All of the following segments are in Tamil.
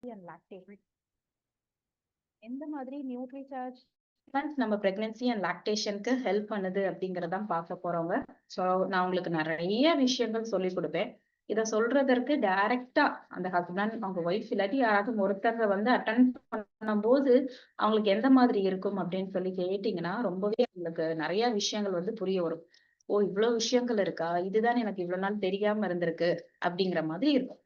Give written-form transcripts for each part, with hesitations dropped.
and lactation. எந்த மாதிரி நியூட்ரிசார்ஜ் நம்ம பிரெக்னன்சி அண்ட் லாக்டேஷனுக்கு ஹெல்ப் பண்ணுது அப்படிங்கறதான் பார்க்க போறோங்க. ஸோ நான் உங்களுக்கு நிறைய விஷயங்கள் சொல்லி கொடுப்பேன். இதை சொல்றதற்கு டைரக்டா அந்த ஹஸ்பண்ட் அவங்க ஒய்ஃப் இல்லாட்டி யாராவது ஒருத்தங்க வந்து அட்டன் பண்ணும்போது அவங்களுக்கு எந்த மாதிரி இருக்கும் அப்படின்னு சொல்லி கேட்டீங்கன்னா ரொம்பவே உங்களுக்கு நிறைய விஷயங்கள் வந்து புரிய வரும். ஓ, இவ்வளவு விஷயங்கள் இருக்கா, இதுதான் எனக்கு இவ்வளவு நாள் தெரியாம இருந்திருக்கு அப்படிங்கிற மாதிரி இருக்கும்.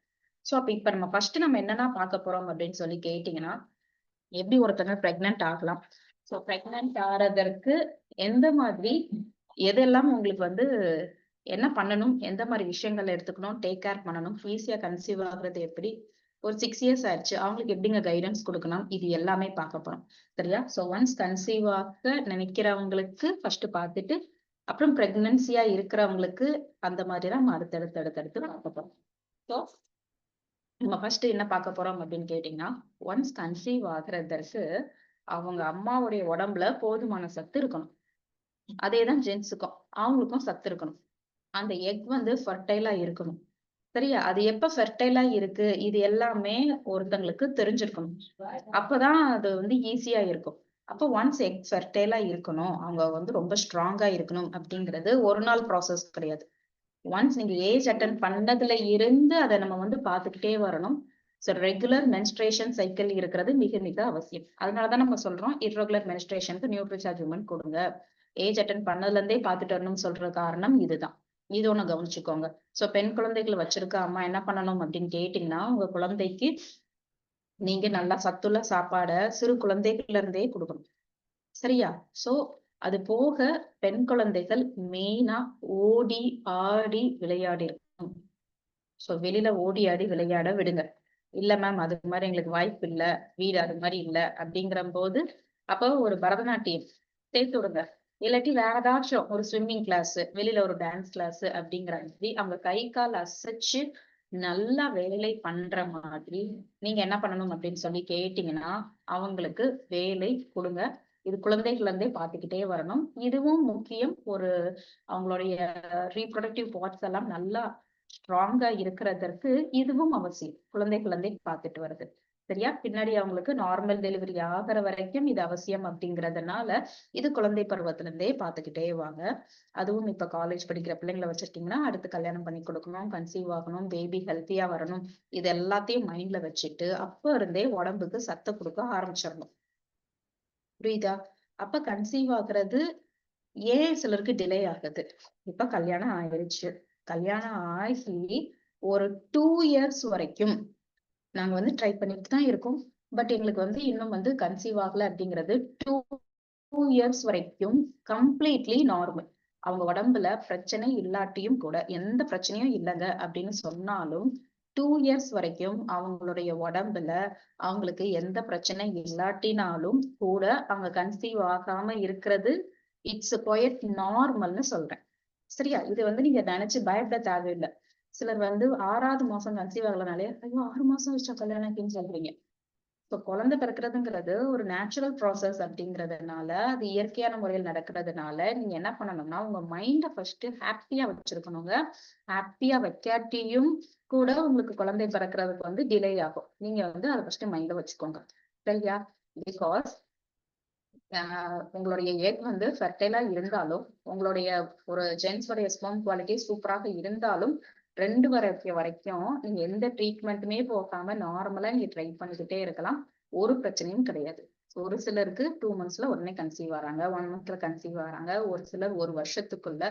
ஸோ அப்ப இப்ப நம்ம ஃபர்ஸ்ட் நம்ம என்னன்னா பார்க்க போறோம் அப்படின்னு சொல்லி கேட்டீங்கன்னா, எப்படி ஒருத்தங்க பிரெக்னன்ட் ஆகலாம். ஸோ பிரெக்னன்ட் ஆறதற்கு எந்த மாதிரி எதெல்லாம் உங்களுக்கு வந்து என்ன பண்ணணும், எந்த மாதிரி விஷயங்கள் எடுத்துக்கணும், டேக் கேர் பண்ணணும், ஈஸியா கன்சீவ் ஆகுறது எப்படி, ஒரு 6 இயர்ஸ் ஆயிடுச்சு அவங்களுக்கு எப்படிங்க கைடன்ஸ் கொடுக்கணும், இது எல்லாமே பார்க்க போறோம். சரியா? ஸோ ஒன்ஸ் கன்சீவ் ஆக நினைக்கிறவங்களுக்கு ஃபர்ஸ்ட் பார்த்துட்டு அப்புறம் பிரெக்னன்சியா இருக்கிறவங்களுக்கு அந்த மாதிரி தான் நம்ம அடுத்தடுத்து பார்க்க போறோம். ஸோ நம்ம ஃபர்ஸ்ட் என்ன பார்க்க போறோம் அப்படின்னு கேட்டீங்கன்னா, ஒன்ஸ் கன்சீவ் ஆகுறதற்கு அவங்க அம்மாவுடைய உடம்புல போதுமான சத்து இருக்கணும். அதேதான் ஜென்ஸுக்கும் அவங்களுக்கும் சத்து இருக்கணும். அந்த எக் வந்து ஃபர்டைலா இருக்கணும். சரியா? அது எப்ப ஃபெர்டைலா இருக்கு இது எல்லாமே ஒருத்தங்களுக்கு தெரிஞ்சிருக்கணும். அப்பதான் அது வந்து ஈஸியா இருக்கும். அப்போ ஒன்ஸ் எக் ஃபெர்டைலா இருக்கணும், அவங்க வந்து ரொம்ப ஸ்ட்ராங்கா இருக்கணும் அப்படிங்கிறது ஒரு நாள் ப்ராசஸ் கிடையாது. ஒன்ஸ் நீங்க ஏஜ் அட்டன் பண்ணதுல இருந்து அதை நம்ம வந்து பார்த்துக்கிட்டே வரணும். ஸோ ரெகுலர் மென்ஸ்ட்ரேஷன் சைக்கிள் இருக்கிறது மிக மிக அவசியம். அதனாலதான் நம்ம சொல்றோம் இர்ரெகுலர் மென்ஸ்ட்ரேஷனுக்கு நியூட்ரிசார்ஜ் உமன் கொடுங்க. ஏஜ் அட்டன் பண்ணதுல இருந்தே பார்த்துட்டு வரணும்னு சொல்ற காரணம் இதுதான். இது ஒண்ணு கவனிச்சுக்கோங்க. சோ பெண் குழந்தைகள் வச்சிருக்க அம்மா என்ன பண்ணணும் அப்படின்னு கேட்டீங்கன்னா, உங்க குழந்தைக்கு நீங்க நல்லா சத்துள்ள சாப்பாடை சிறு குழந்தைகள்ல இருந்தே கொடுக்கணும். சரியா? சோ அது போக பெண் குழந்தைகள் மெயினா ஓடி ஆடி விளையாடி இருக்கணும். சோ வெளியில ஓடி ஆடி விளையாட விடுங்க. இல்ல மேம் அது மாதிரி எங்களுக்கு வாய்ப்பு இல்ல, வீடு அது மாதிரி இல்ல அப்படிங்கிற போது அப்போ ஒரு பரதநாட்டியம் சேர்த்து விடுங்க. இல்லாட்டி வேற ஏதாச்சும் ஒரு ஸ்விம்மிங் கிளாஸ், வெளியில ஒரு டான்ஸ் கிளாஸ் அப்படிங்கிற மாதிரி அவங்க கை கால் அசைச்சு நல்லா வேலை பண்ற மாதிரி நீங்க என்ன பண்ணணும் அப்படின்னு சொல்லி கேட்டீங்கன்னா, அவங்களுக்கு வேலை கொடுங்க. இது குழந்தைகள் இருந்தே பார்த்துக்கிட்டே வரணும். இதுவும் முக்கியம். ஒரு அவங்களுடைய ரீப்ரொடக்டிவ் பார்ட்ஸ் எல்லாம் நல்லா ஸ்ட்ராங்கா இருக்கிறதற்கு இதுவும் அவசியம். குழந்தைகள் இருந்தே பார்த்துட்டு வருது. சரியா? பின்னாடி அவங்களுக்கு நார்மல் டெலிவரி ஆகிற வரைக்கும் இது அவசியம் அப்படிங்கறதுனால இது குழந்தை பருவத்துல இருந்தே பார்த்துக்கிட்டே வாங்க. அதுவும் இப்ப காலேஜ் படிக்கிற பிள்ளைங்களை வச்சிருக்கீங்கன்னா அடுத்து கல்யாணம் பண்ணி கொடுக்கணும், கன்சீவ் ஆகணும், பேபி ஹெல்த்தியா வரணும், இது எல்லாத்தையும் மைண்ட்ல வச்சுட்டு அப்ப இருந்தே உடம்புக்கு சத்து கொடுக்க ஆரம்பிச்சிடணும். புரியுதா? அப்ப கன்சீவ் ஆகுறது ஏன் சிலருக்கு டிலே ஆகுது? இப்ப கல்யாணம் ஆயிடுச்சு, கல்யாணம் ஆகி ஒரு 2 இயர்ஸ் வரைக்கும் நாங்க வந்து ட்ரை பண்ணிட்டு தான் இருக்கோம். பட் எங்களுக்கு வந்து இன்னும் வந்து கன்சீவ் ஆகல அப்படிங்கிறது 2 இயர்ஸ் வரைக்கும் கம்ப்ளீட்லி நார்மல். அவங்க உடம்புல பிரச்சனை இல்லாட்டியும் கூட, எந்த பிரச்சனையும் இல்லைங்க அப்படின்னு சொன்னாலும் 2 இயர்ஸ் வரைக்கும் அவங்களுடைய உடம்புல அவங்களுக்கு எந்த பிரச்சனை இல்லாட்டினாலும் கூட அவங்க கன்சீவ் ஆகாம இருக்கிறது இட்ஸ் குவைட் நார்மல்னு சொல்றேன். சரியா? இது வந்து நீங்க நினைச்சு பயப்பட தேவையில்லை. சிலர் வந்து 6வது மாசம் கன்சீவ் ஆகலனாலே ஐயோ 6 மாசம் வச்சா கல்யாணம் சொல்றீங்க. இப்ப குழந்தை பிறக்கிறதுங்கிறது ஒரு நேச்சுரல் ப்ராசஸ் அப்படிங்கறதுனால, அது இயற்கையான முறையில் நடக்கிறதுனால நீங்க என்ன பண்ணணும்னா உங்க மைண்ட ஃபர்ஸ்ட் ஹாப்பியா வச்சிருக்கணுங்க. ஹாப்பியா வைக்காட்டியும் கூட உங்களுக்கு குழந்தை பிறக்கிறதுக்கு வந்து டிலே ஆகும். நீங்க வந்து அதை ஃபர்ஸ்ட் மைண்ட்ல வச்சுக்கோங்க. சரியா? பிகாஸ் உங்களுடைய எக் வந்து ஃபெர்டைலா இருந்தாலும், உங்களுடைய ஒரு ஜென்ஸோடைய ஸ்பெர்ம் குவாலிட்டி சூப்பராக இருந்தாலும் 2 வரைக்கும் நீங்க எந்த ட்ரீட்மெண்ட்டுமே போகாம நார்மலா நீங்க ட்ரை பண்ணிக்கிட்டே இருக்கலாம். ஒரு பிரச்சனையும் கிடையாது. ஒரு சிலருக்கு 2 மந்த்ஸ்ல உடனே கன்சீவ் ஆறாங்க, 1 மந்த்ல கன்சீவ் ஆறாங்க, ஒரு சிலர் 1 வருஷத்துக்குள்ள,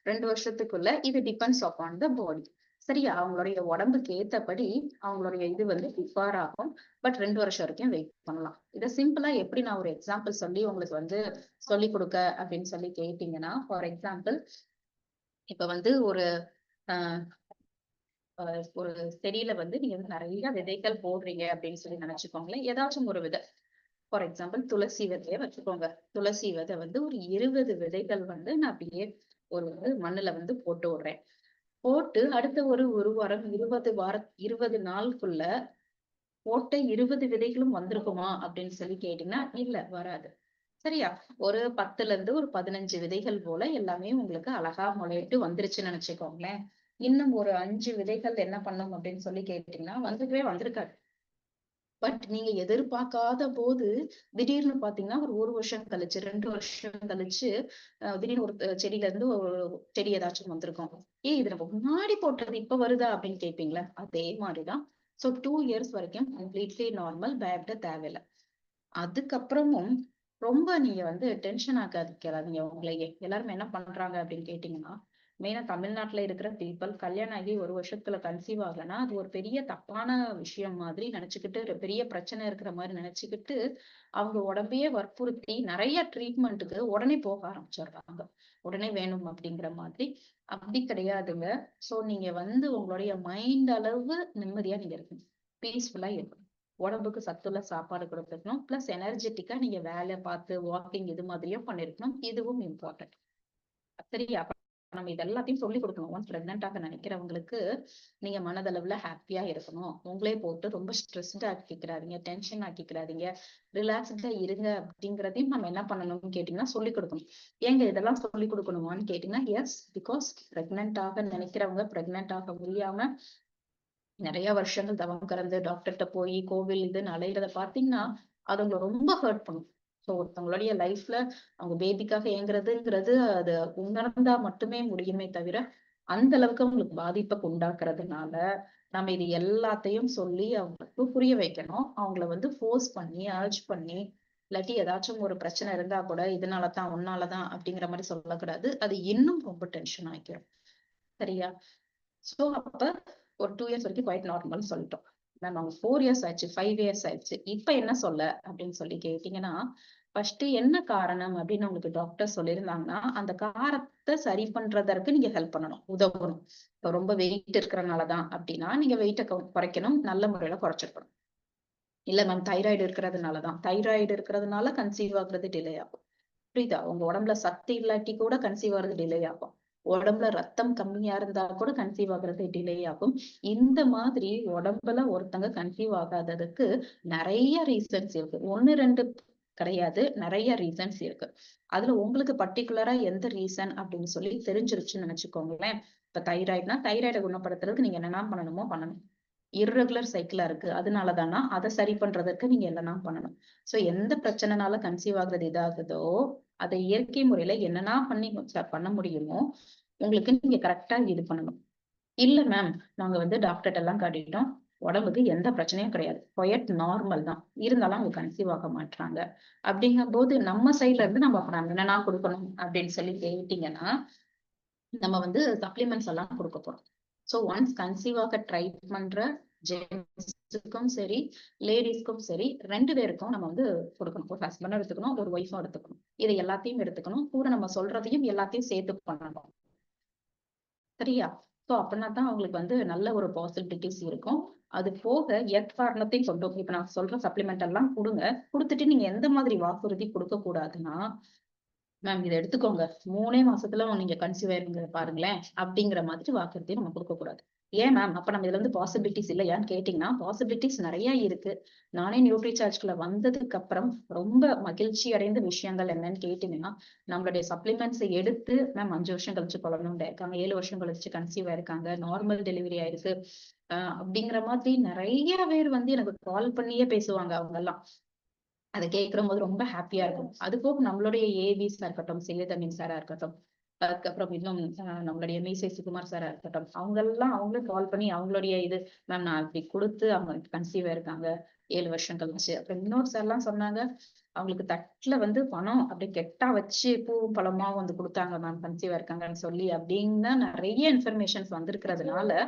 2 வருஷத்துக்குள்ள. இது டிபெண்ட்ஸ் அப்பான் த பாடி. சரியா? அவங்களுடைய உடம்புக்கு ஏத்தபடி அவங்களுடைய இது வந்து டிஃபர் ஆகும். பட் 2 வருஷம் வரைக்கும் வெயிட் பண்ணலாம். இதை சிம்பிளா எப்படி நான் ஒரு எக்ஸாம்பிள் சொல்லி உங்களுக்கு வந்து சொல்லி கொடுக்க அப்படின்னு சொல்லி கேட்டீங்கன்னா, ஃபார் எக்ஸாம்பிள் இப்ப வந்து ஒரு ஆஹ் ஒரு செடியில வந்து நீங்க வந்து நிறைய விதைகள் போடுறீங்க அப்படின்னு சொல்லி நினைச்சுக்கோங்களேன். ஏதாச்சும் ஒரு விதை, ஃபார் எக்ஸாம்பிள் துளசி விதைய வச்சுக்கோங்க. துளசி விதை வந்து ஒரு 20 விதைகள் வந்து நான் அப்படியே ஒரு மண்ணுல வந்து போட்டு விடுறேன். போட்டு அடுத்த ஒரு வாரம் 20 நாளுக்குள்ள போட்ட 20 விதைகளும் வந்திருக்குமா அப்படின்னு சொல்லி கேட்டீங்கன்னா இல்ல, வராது. சரியா? ஒரு 10ல இருந்து ஒரு 15 விதைகள் போல எல்லாமே உங்களுக்கு அழகா முளையிட்டு வந்துருச்சுன்னு நினைச்சுக்கோங்களேன். இன்னும் ஒரு 5 விதைகள் என்ன பண்ணும் அப்படின்னு சொல்லி கேட்டீங்கன்னா வந்திருக்காது. பட் நீங்க எதிர்பார்க்காத போது திடீர்னு பாத்தீங்கன்னா ஒரு வருஷம் கழிச்சு 2 வருஷம் கழிச்சு திடீர்னு ஒரு செடியில இருந்து ஒரு செடி ஏதாச்சும் வந்திருக்கும். இது நம்ம முன்னாடி போட்டது இப்ப வருதா அப்படின்னு கேட்பீங்களா? அதே மாதிரிதான். சோ 2 இயர்ஸ் வரைக்கும் கம்ப்ளீட்லி நார்மல், பயப்பட தேவையில்லை. அதுக்கப்புறமும் ரொம்ப நீங்க டென்ஷன் ஆக்காதீங்க உங்களையே. எல்லாரும் என்ன பண்றாங்க அப்படின்னு கேட்டீங்கன்னா, மெயினா தமிழ்நாட்டுல இருக்கிற பீப்பிள் கல்யாணம் ஆகி 1 வருஷத்துல கன்சீவ் ஆகலைன்னா அது ஒரு பெரிய தப்பான விஷயம் மாதிரி நினைச்சுக்கிட்டு, ஒரு பெரிய பிரச்சனை இருக்கிற மாதிரி நினைச்சுக்கிட்டு, அவங்க உடம்பையே வற்புறுத்தி நிறைய ட்ரீட்மெண்ட்டுக்கு உடனே போக ஆரம்பிச்சிடுறாங்க. உடனே வேணும் அப்படிங்கிற மாதிரி. அப்படி கிடையாதுங்க. சோ நீங்க உங்களுடைய மைண்ட் அளவு நிம்மதியா நீங்க இருக்கணும். பீஸ்ஃபுல்லா இருக்கணும். உடம்புக்கு சத்துள்ள சாப்பாடு கொடுத்துருக்கணும். பிளஸ் எனர்ஜெட்டிக்கா நீங்க வேலை பார்த்து வாக்கிங் இது மாதிரியும் பண்ணிருக்கணும். இதுவும் இம்பார்ட்டன்ட். சரியா? நம்ம இது எல்லாத்தையும் சொல்லிக் கொடுக்கணும். ஒன்ஸ் பிரெக்னென்ட் ஆக நினைக்கிறவங்களுக்கு நீங்க மனதளவுல ஹாப்பியா இருக்கணும். உங்களே போட்டு ரொம்ப ஸ்ட்ரெஸ்டா ஆக்கிக்கிறாதீங்க, டென்ஷன் ஆக்கிக்கிறாதீங்க, ரிலாக்ஸ்டா இருங்க அப்படிங்கிறதையும் நம்ம என்ன பண்ணணும்னு கேட்டீங்கன்னா சொல்லிக் கொடுக்கணும். ஏங்க இதெல்லாம் சொல்லிக் கொடுக்கணுமான்னு கேட்டீங்கன்னா, எஸ், பிகாஸ் பிரெக்னென்ட் ஆக நினைக்கிறவங்க பிரெக்னென்ட் ஆக முடியாம நிறைய வருஷங்கள் தவம் கடந்து டாக்டர்கிட்ட போய் கோவில் இதுன்னு அலையிறத பாத்தீங்கன்னா அது உங்களை ரொம்ப ஹர்ட் பண்ணும். ஸோ ஒருத்தவங்களுடைய லைஃப்ல அவங்க பேபிக்காக ஏங்குறதுங்கிறது அது உணர்ந்தா மட்டுமே முடியுமே தவிர அந்த அளவுக்கு அவங்களுக்கு பாதிப்பை உண்டாக்குறதுனால நம்ம இது எல்லாத்தையும் சொல்லி அவங்களுக்கு புரிய வைக்கணும். அவங்கள ஃபோர்ஸ் பண்ணி அர்ஜ் பண்ணி இல்லாட்டி ஏதாச்சும் ஒரு பிரச்சனை இருந்தா கூட இதனாலதான் உன்னாலதான் அப்படிங்கிற மாதிரி சொல்லக்கூடாது. அது இன்னும் ரொம்ப டென்ஷன் ஆகிரும். சரியா? சோ அப்ப ஒரு 2 இயர்ஸ் வரைக்கும் குவைட் நார்மல் சொல்லிட்டோம். மேம் அவங்க 4 இயர்ஸ் ஆயிடுச்சு, 5 இயர்ஸ் ஆயிடுச்சு, இப்ப என்ன சொல்ல அப்படின்னு சொல்லி கேட்டீங்கன்னா, ஃபர்ஸ்ட் என்ன காரணம் அப்படின்னு உங்களுக்கு டாக்டர் சொல்லியிருந்தாங்கன்னா அந்த காரத்தை சரி பண்றதற்கு நீங்க ஹெல்ப் பண்ணணும், உதவணும். இப்ப ரொம்ப வெயிட் இருக்கிறதுனாலதான் அப்படின்னா நீங்க வெயிட்டை குறைக்கணும், நல்ல முறையில குறைச்சிருக்கணும். இல்ல மேம் தைராய்டு இருக்கிறதுனாலதான், தைராய்டு இருக்கிறதுனால கன்சீவ் ஆகுறது டிலே ஆகும். புரியுதா? உங்க உடம்புல சத்து இல்லாட்டி கூட கன்சீவ் ஆகுறது டிலே ஆகும். உடம்புல ரத்தம் கம்மியா இருந்தா கூட கன்சீவ் ஆகுறது டிலே ஆகும். இந்த மாதிரி உடம்புல ஒருத்தங்க கன்சீவ் ஆகாததுக்கு நிறைய ரீசன்ஸ் இருக்கு. 1 2 கிடையாது, நிறைய ரீசன்ஸ் இருக்கு. அதுல உங்களுக்கு பர்டிகுலரா எந்த ரீசன் அப்படின்னு சொல்லி தெரிஞ்சிருச்சுன்னு நினைச்சுக்கோங்களேன். இப்ப தைராய்டுனா தைராய்டை குணப்படுத்துறதுக்கு நீங்க என்னென்ன பண்ணணுமோ பண்ணணும். இர்ரெகுலர் சைக்கிளா இருக்கு அதனாலதானா, அதை சரி பண்றதுக்கு நீங்க என்னெல்லாம் பண்ணணும். சோ எந்த பிரச்சனைனால கன்சீவ் ஆகுறது இதாகுதோ அதை இயற்கை முறையில என்னென்ன பண்ண முடியுமோ உங்களுக்கு நீங்க கரெக்டா இது பண்ணணும். இல்ல மேம் நாங்க டாக்டர்கிட்ட எல்லாம் காட்டிட்டோம், உடம்புக்கு எந்த பிரச்சனையும் கிடையாது, குவைட் நார்மல் தான், இருந்தாலும் அவங்க கன்சீவ் ஆக மாட்டாங்க அப்படிங்கும் போது நம்ம சைட்ல இருந்து நம்ம என்னென்ன கொடுக்கணும் அப்படின்னு சொல்லி கேட்டீங்கன்னா, நம்ம சப்ளிமெண்ட்ஸ் எல்லாம் கொடுக்க போறோம். சோ ஒன்ஸ் கன்சீவ் ஆக ட்ரை பண்ற ஜென்ஸுக்கும் சரி லேடிஸ்க்கும் சரி 2 பேருக்கும் நம்ம கொடுக்கணும். ஒரு ஹஸ்பண்டும் எடுத்துக்கணும், ஒரு ஒய்ஃபும் எடுத்துக்கணும். இதை எல்லாத்தையும் எடுத்துக்கணும், கூட நம்ம சொல்றதையும் எல்லாத்தையும் சேர்த்து பண்ணணும். சரியா? சோ அப்படின்னா தான் அவங்களுக்கு நல்ல ஒரு பாசிபிலிட்டிஸ் இருக்கும். அது போக எக்காரணத்தையும் கொண்டும் இப்ப நான் சொல்ற சப்ளிமெண்ட் எல்லாம் கொடுங்க. கொடுத்துட்டு நீங்க எந்த மாதிரி வாக்குறுதி கொடுக்க கூடாதுன்னா, மேம் இதை எடுத்துக்கோங்க, 3 மாசத்துல நீங்க கன்சீவ் ஆயிருங்க பாருங்களேன் அப்படிங்கிற மாதிரி வாக்குறுதியை நம்ம கொடுக்க கூடாது. ஏன் மேம் அப்ப நம்ம இதுல பாசிபிலிட்டிஸ் இல்லையான்னு கேட்டீங்கன்னா, பாசிபிலிட்டிஸ் நிறைய இருக்கு. நானே நியூட்ரி சார்ஜ்குள்ள வந்ததுக்கு அப்புறம் ரொம்ப மகிழ்ச்சி அடைந்த விஷயங்கள் என்னன்னு கேட்டீங்கன்னா, நம்மளுடைய சப்ளிமெண்ட்ஸை எடுத்து மேம் 5 வருஷம் கழிச்சு குழந்தை இருக்காங்க, 7 வருஷம் கழிச்சு கன்சீவ் ஆயிருக்காங்க, நார்மல் டெலிவரி ஆயிருக்கு அப்படிங்கிற மாதிரி நிறைய பேர் எனக்கு கால் பண்ணியே பேசுவாங்க அவங்க எல்லாம். அதை கேட்கிற போது ரொம்ப ஹாப்பியா இருக்கும். அது போக நம்மளுடைய ஏவிஸா இருக்கட்டும், சேதமின் சாரா இருக்கட்டும், அதுக்கப்புறம் இன்னும் நம்மளுடைய மீசை சுகுமார் சாரா இருக்கட்டும், அவங்களும் கால் பண்ணி அவங்களுடைய இது மேம் நான் அப்படி கொடுத்து அவங்க கன்சீவ் இருக்காங்க 7 வருஷம் கழிச்சு. அப்புறம் இன்னொரு சார் எல்லாம் சொன்னாங்க, அவங்களுக்கு தட்டுல பணம் அப்படி கெட்டா வச்சு பூவும் பழமாவும் கொடுத்தாங்க மேம் கன்சீவ் இருக்காங்கன்னு சொல்லி அப்படின்னு நிறைய இன்ஃபர்மேஷன்ஸ் வந்திருக்கிறதுனால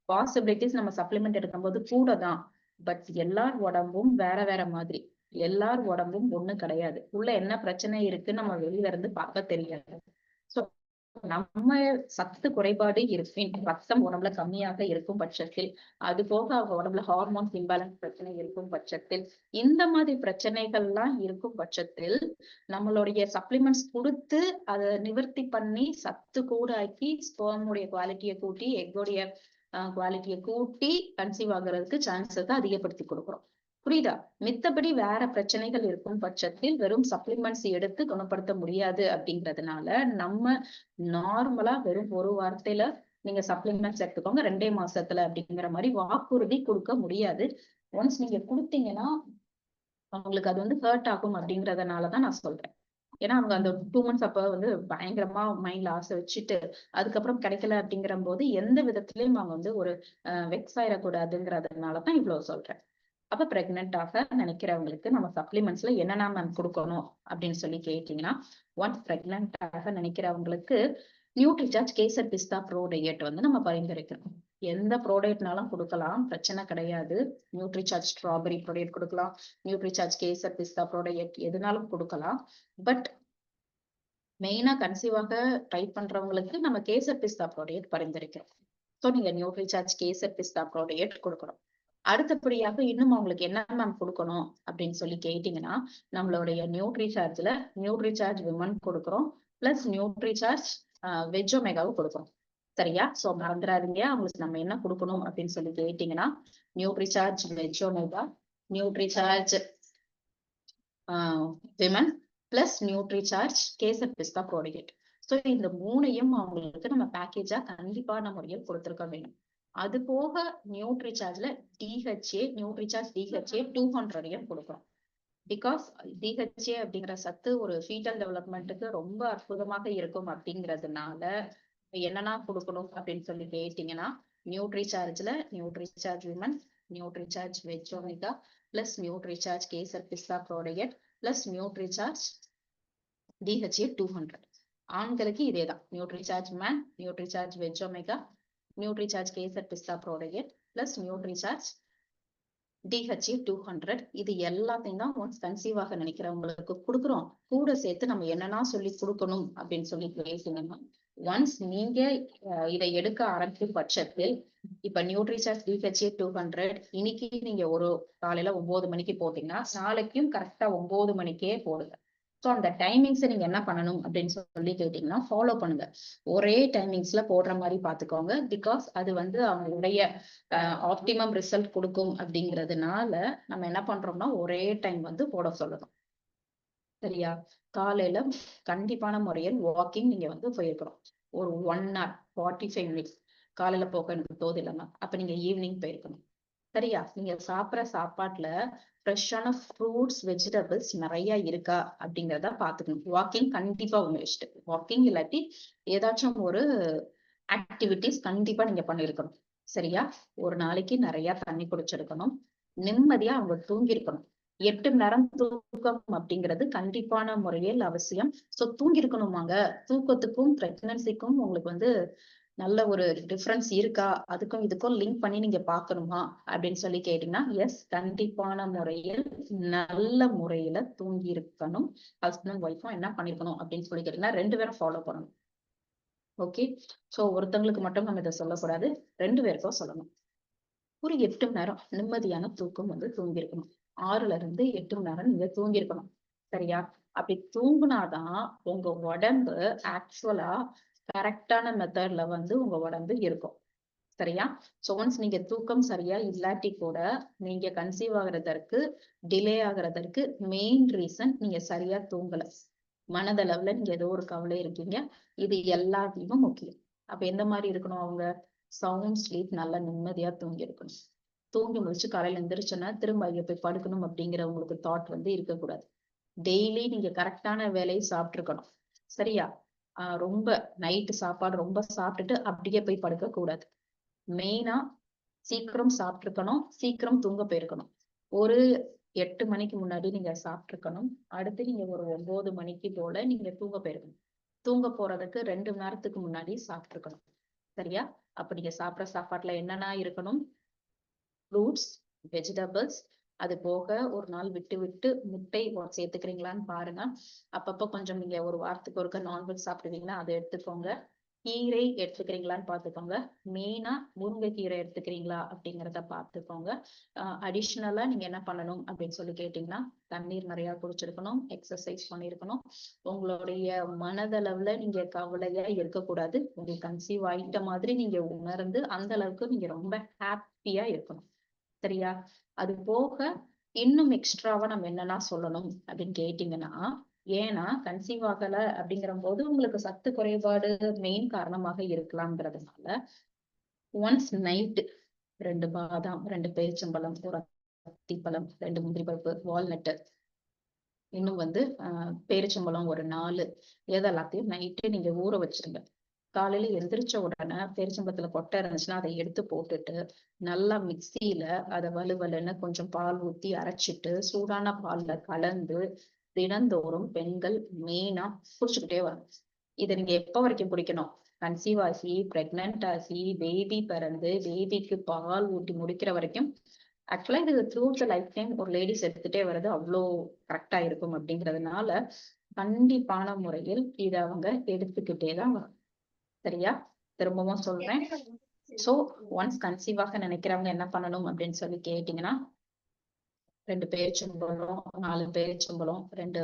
பாசிபிலிட்டிஸ் நம்ம சப்ளிமெண்ட் எடுக்கும்போது கூட தான். பட் எல்லார் உடம்பும் வேற வேற மாதிரி, எல்லார் உடம்பும் ஒண்ணு கிடையாது. உள்ள என்ன பிரச்சனை இருக்குன்னு நம்ம வெளியில இருந்து பார்க்க தெரியாது. சோ நம்ம சத்து குறைபாடு இருப்பின், ரத்தம் உடம்புல கம்மியாக இருக்கும் பட்சத்தில், அது போக அவங்க உடம்புல ஹார்மோன்ஸ் இம்பேலன்ஸ் பிரச்சனை இருக்கும் பட்சத்தில், இந்த மாதிரி பிரச்சனைகள்லாம் இருக்கும் பட்சத்தில் நம்மளுடைய சப்ளிமெண்ட்ஸ் கொடுத்து அதை நிவர்த்தி பண்ணி சத்து கூடாக்கி ஸ்பெர்முடைய குவாலிட்டியை கூட்டி எக்கோடைய குவாலிட்டியை கூட்டி கன்சீவ் ஆகுறதுக்கு சான்சஸ் அதிகப்படுத்தி கொடுக்குறோம். புரியுதா? மித்தபடி வேற பிரச்சனைகள் இருக்கும் பட்சத்தில் வெறும் சப்ளிமெண்ட்ஸ் எடுத்து குணப்படுத்த முடியாது அப்படிங்கிறதுனால நம்ம நார்மலா வெறும் ஒரு வார்த்தையில நீங்க சப்ளிமெண்ட்ஸ் எடுத்துக்கோங்க 2 மாசத்துல அப்படிங்கிற மாதிரி வாக்குறுதி கொடுக்க முடியாது. ஒன்ஸ் நீங்க கொடுத்தீங்கன்னா அவங்களுக்கு அது வந்து ஹர்ட் ஆகும் அப்படிங்கறதுனாலதான் நான் சொல்றேன். ஏன்னா அவங்க அந்த 2 months அப்ப வந்து பயங்கரமா மைண்ட்ல ஆசை வச்சுட்டு அதுக்கப்புறம் கிடைக்கல அப்படிங்கிற போது எந்த விதத்திலயும் அவங்க வந்து ஒரு வெக்ஸ் ஆயிடக்கூடாதுங்கிறதுனாலதான் இவ்வளவு சொல்றேன். அப்ப பிரெக்னென்ட் ஆக நினைக்கிறவங்களுக்கு நம்ம சப்ளிமெண்ட்ஸ்ல என்னென்ன மேம் கொடுக்கணும் அப்படின்னு சொல்லி கேட்டீங்கன்னா, ஒன்ஸ் பிரெக்னென்ட் ஆக நினைக்கிறவங்களுக்கு நியூட்ரிசார்ஜ் கேசர் பிஸ்தா ப்ரோ டயட் வந்து நம்ம பரிந்துரைக்கிறோம். எந்த ப்ரோடக்ட்னாலும் கொடுக்கலாம், பிரச்சனை கிடையாது. நியூட்ரிசார்ஜ் ஸ்ட்ராபெரி ப்ரோடக்ட் கொடுக்கலாம், நியூட்ரிசார்ஜ் கேசர் பிஸ்தா ப்ரோடக்ட் எதுனாலும் கொடுக்கலாம். பட் மெயினா கன்சீவாக ட்ரை பண்றவங்களுக்கு நம்ம கேசர் பிஸ்தா ப்ரோடக்ட் பரிந்துரைக்கிறோம். ஸோ நீங்க நியூட்ரிசார்ஜ் கேசர் பிஸ்தா ப்ரோடக்ட் கொடுக்கணும். அடுத்தபடியாக இன்னும் அவங்களுக்கு என்ன மேம் கொடுக்கணும் அப்படின்னு சொல்லி கேட்டீங்கன்னா, நம்மளுடைய நியூட்ரிசார்ஜ்ல நியூட்ரிசார்ஜ் விமன் கொடுக்குறோம், பிளஸ் நியூட்ரிசார்ஜ் வெஜ் ஒமேகாவும் கொடுக்குறோம். சரியா? சோ மறந்துடாதீங்க, அவங்களுக்கு நம்ம என்ன கொடுக்கணும் அப்படின்னு சொல்லி கேட்டீங்கன்னா, Nutricharge veg omega, Nutricharge women plus Nutricharge kesar pista product. So இந்த 3ஐயும் அவங்களுக்கு நம்ம பேக்கேஜா கண்டிப்பான முறையில் கொடுத்துருக்க வேணும். அது போக நியூட்ரிசார்ஜ்ல நியூட்ரிசார்ஜ் டிஹெச்ஏ 200 கொடுக்குறோம். பிகாஸ் டிஹெச்ஏ அப்படிங்கிற சத்து ஒரு ஃபீட்டல் டெவலப்மெண்ட்டுக்கு ரொம்ப அற்புதமாக இருக்கும் அப்படிங்கிறதுனால என்னன்னா கொடுக்கணும் அப்படின்னு சொல்லி கேட்டீங்கன்னா, நியூட்ரிசார்ஜ்ல Nutricharge women, Nutricharge veg omega plus Nutricharge kesar pista product plus Nutricharge DHA 200. ஆண்களுக்கு இதேதான், Nutricharge man, Nutricharge veg omega, Nutricharge kesar pista product plus Nutricharge DHA 200. இது எல்லாத்தையும் தான் ஒன்ஸ் கன்சீவ் ஆக நினைக்கிறவங்களுக்கு கொடுக்குறோம். கூட சேர்த்து நம்ம என்னன்னா சொல்லி கொடுக்கணும் அப்படின்னு சொல்லி பேசுங்கன்னா, ஒன்ஸ் நீங்க இதை எடுக்க ஆரம்பிக்கும் பட்சத்தில் இப்ப நியூட்ரிசார்ஜ் டிஹெச்ஏ 200 இன்னைக்கு நீங்க ஒரு காலையில 9 மணிக்கு போட்டீங்கன்னா நாளைக்கும் கரெக்டா 9 மணிக்கே போடுங்க. ஸோ அந்த டைமிங்ஸ் நீங்க என்ன பண்ணணும் அப்படின்னு சொல்லி கேட்டீங்கன்னா, ஃபாலோ பண்ணுங்க. ஒரே டைமிங்ஸ்ல போடுற மாதிரி பாத்துக்கோங்க. பிகாஸ் அது வந்து அவங்களுடைய ஆப்டிமம் ரிசல்ட் கொடுக்கும் அப்படிங்கிறதுனால நம்ம என்ன பண்றோம்னா ஒரே டைம் வந்து போட சொல்லணும். சரியா? காலையில கண்டிப்பான முறையில் வாக்கிங் நீங்க வந்து போயிருக்கணும். ஒரு 1 hour 45 minutes காலையில போக எனக்கு தோது இல்லைன்னா அப்ப நீங்க ஈவினிங் போயிருக்கணும். சரியா? நீங்க சாப்பிடுற சாப்பாட்டுல ஃப்ரெஷ்ஷான ஃப்ரூட்ஸ் வெஜிடபிள்ஸ் நிறைய இருக்கா அப்படிங்கிறத பாத்துக்கணும். வாக்கிங் கண்டிப்பா உங்க இஷ்டம். வாக்கிங் இல்லாட்டி ஏதாச்சும் ஒரு ஆக்டிவிட்டிஸ் கண்டிப்பா நீங்க பண்ணிருக்கணும். சரியா? ஒரு நாளைக்கு நிறைய தண்ணி குடிச்சிருக்கணும். நிம்மதியா அவங்க தூங்கி இருக்கணும். 8 மணி நேரம் தூக்கம் அப்படிங்கிறது கண்டிப்பான முறையில் அவசியம். சோ தூங்கி இருக்கணுமாங்க. தூக்கத்துக்கும் பிரெக்னன்சிக்கும் உங்களுக்கு வந்து நல்ல ஒரு டிஃபரன்ஸ் இருக்கா, அதுக்கும் இதுக்கும் லிங்க் பண்ணி நீங்க பாக்கணுமா அப்படின்னு சொல்லி கேட்டீங்கன்னா, எஸ், கண்டிப்பான முறையில் நல்ல முறையில தூங்கி இருக்கணும். ஹஸ்பண்ட் ஒய்ஃபும் என்ன பண்ணிருக்கணும் அப்படின்னு சொல்லி கேட்டீங்கன்னா 2 பேரும் ஃபாலோ பண்ணணும். ஓகே, சோ ஒருத்தவங்களுக்கு மட்டும் நம்ம இதை சொல்லக்கூடாது, 2 பேருக்கும் சொல்லணும். ஒரு 8 மணி நேரம் நிம்மதியான தூக்கம் வந்து தூங்கி இருக்கணும். 6ல இருந்து 8 மணி நேரம் நீங்க தூங்கி இருக்கணும். சரியா? அப்படி தூங்குனாதான் உங்க உடம்பு ஆக்சுவலா கரெக்டான மெத்தட்ல வந்து உங்க உடம்பு இருக்கும். சரியா? சோ ஒன்ஸ் நீங்க தூக்கம் சரியா இல்லாட்டி கூட நீங்க கன்சீவ் ஆகுறதற்கு டிலே ஆகுறதற்கு மெயின் ரீசன் நீங்க சரியா தூங்கல. மனதளவுல நீங்க ஏதோ ஒரு கவலை இருக்கீங்க. இது எல்லாத்தையும் முக்கியம். அப்ப எந்த மாதிரி இருக்கணும் அவங்க? சவுண்ட் ஸ்லீப், நல்லா நிம்மதியா தூங்கி இருக்கணும். தூங்கி முடிச்சு காலையில எந்திரிச்சோன்னா திரும்ப ஐயோ போய் படுக்கணும் அப்படிங்கிற உங்களுக்கு தாட் வந்து இருக்கக்கூடாது. டெய்லி நீங்க கரெக்டான வேலையை சாப்பிட்டுருக்கணும். சரியா? ரொம்ப நைட்டு சாப்பாடு ரொம்ப சாப்பிட்டுட்டு அப்படியே போய் படுக்க கூடாது. மெயினா சீக்கிரம் சாப்பிட்டுருக்கணும், சீக்கிரம் தூங்க போயிருக்கணும். ஒரு 8 மணிக்கு முன்னாடி நீங்க சாப்பிட்டுருக்கணும். அடுத்து நீங்க ஒரு 9 மணிக்கு போல நீங்க தூங்க போயிருக்கணும். தூங்க போறதுக்கு 2 மணி நேரத்துக்கு முன்னாடி சாப்பிட்டுருக்கணும். சரியா? அப்ப நீங்க சாப்பிடுற சாப்பாட்டுல என்னென்ன இருக்கணும்? ஃப்ரூட்ஸ், வெஜிடபிள்ஸ், அது போக ஒரு நாள் விட்டு விட்டு முட்டை சேர்த்துக்கிறீங்களான்னு பாருங்க. அப்பப்ப கொஞ்சம் நீங்க ஒரு வாரத்துக்கு ஒருக்க நான்வெஜ் சாப்பிடுவீங்கன்னா அதை எடுத்துக்கோங்க. கீரை எடுத்துக்கிறீங்களான்னு பார்த்துக்கோங்க. மெயினா முருங்கைக்கீரை எடுத்துக்கிறீங்களா அப்படிங்கிறத பார்த்துக்கோங்க. அடிஷ்னலா நீங்க என்ன பண்ணணும் அப்படின்னு சொல்லி கேட்டீங்கன்னா, தண்ணீர் நிறைய குடிச்சிருக்கணும், எக்ஸசைஸ் பண்ணிருக்கணும். உங்களுடைய மனதளவுல நீங்க கவலையா இருக்கக்கூடாது. உங்களுக்கு கன்சீவ் ஆயிட்ட மாதிரி நீங்க உணர்ந்து அந்த அளவுக்கு நீங்க ரொம்ப ஹாப்பியா இருக்கணும். சரியா? அது போக இன்னும் எக்ஸ்ட்ராவா நம்ம என்னன்னா சொல்லணும் அப்படின்னு கேட்டீங்கன்னா, ஏன்னா கன்சீவ் ஆகல அப்படிங்கிற போது உங்களுக்கு சத்து குறைபாடு மெயின் காரணமாக இருக்கலாம்ன்றதுனால ஒன்ஸ் நைட்டு 2 பாதாம், 2 பேரிச்சம்பழம், ஒரு அத்திப்பழம், 2 முந்திரி பருப்பு, வால்நட்டு, இன்னும் வந்து பேரிச்சம்பழம் ஒரு 4, எல்லாத்தையும் நைட்டே நீங்க ஊற வச்சிருங்க. காலையில எந்திரிச்ச உடனே பேரிச்சம்பழத்துல கொட்டை இருந்துச்சுன்னா அதை எடுத்து போட்டுட்டு நல்லா மிக்சியில அதை வலுவலுன்னு கொஞ்சம் பால் ஊத்தி அரைச்சிட்டு சூடான பால்ல கலந்து தினந்தோறும் பெண்கள் மெயினா குடிச்சுக்கிட்டே வரணும். இதை நீங்க எப்ப வரைக்கும் குடிக்கணும்? கன்சீவ் ஆகி பிரெக்னன்ட் ஆகி பேபி பிறந்து பேபிக்கு பால் ஊட்டி முடிக்கிற வரைக்கும். ஆக்சுவலா இது த்ரூ த லைஃப் டைம் ஒரு லேடிஸ் எடுத்துட்டே வர்றது அவ்வளோ கரெக்டா இருக்கும் அப்படிங்கிறதுனால கண்டிப்பான முறையில் இதை அவங்க எடுத்துக்கிட்டே தான் வரும். சரியா? திரும்பவும் சொல்றேன். சோ ஒன்ஸ் கன்சீவாக நினைக்கிறவங்க என்ன பண்ணணும் அப்படின்னு சொல்லி கேட்டீங்கன்னா, 2 பேரிச்சம்பழம், 4 பேரிச்சம்பழம், 2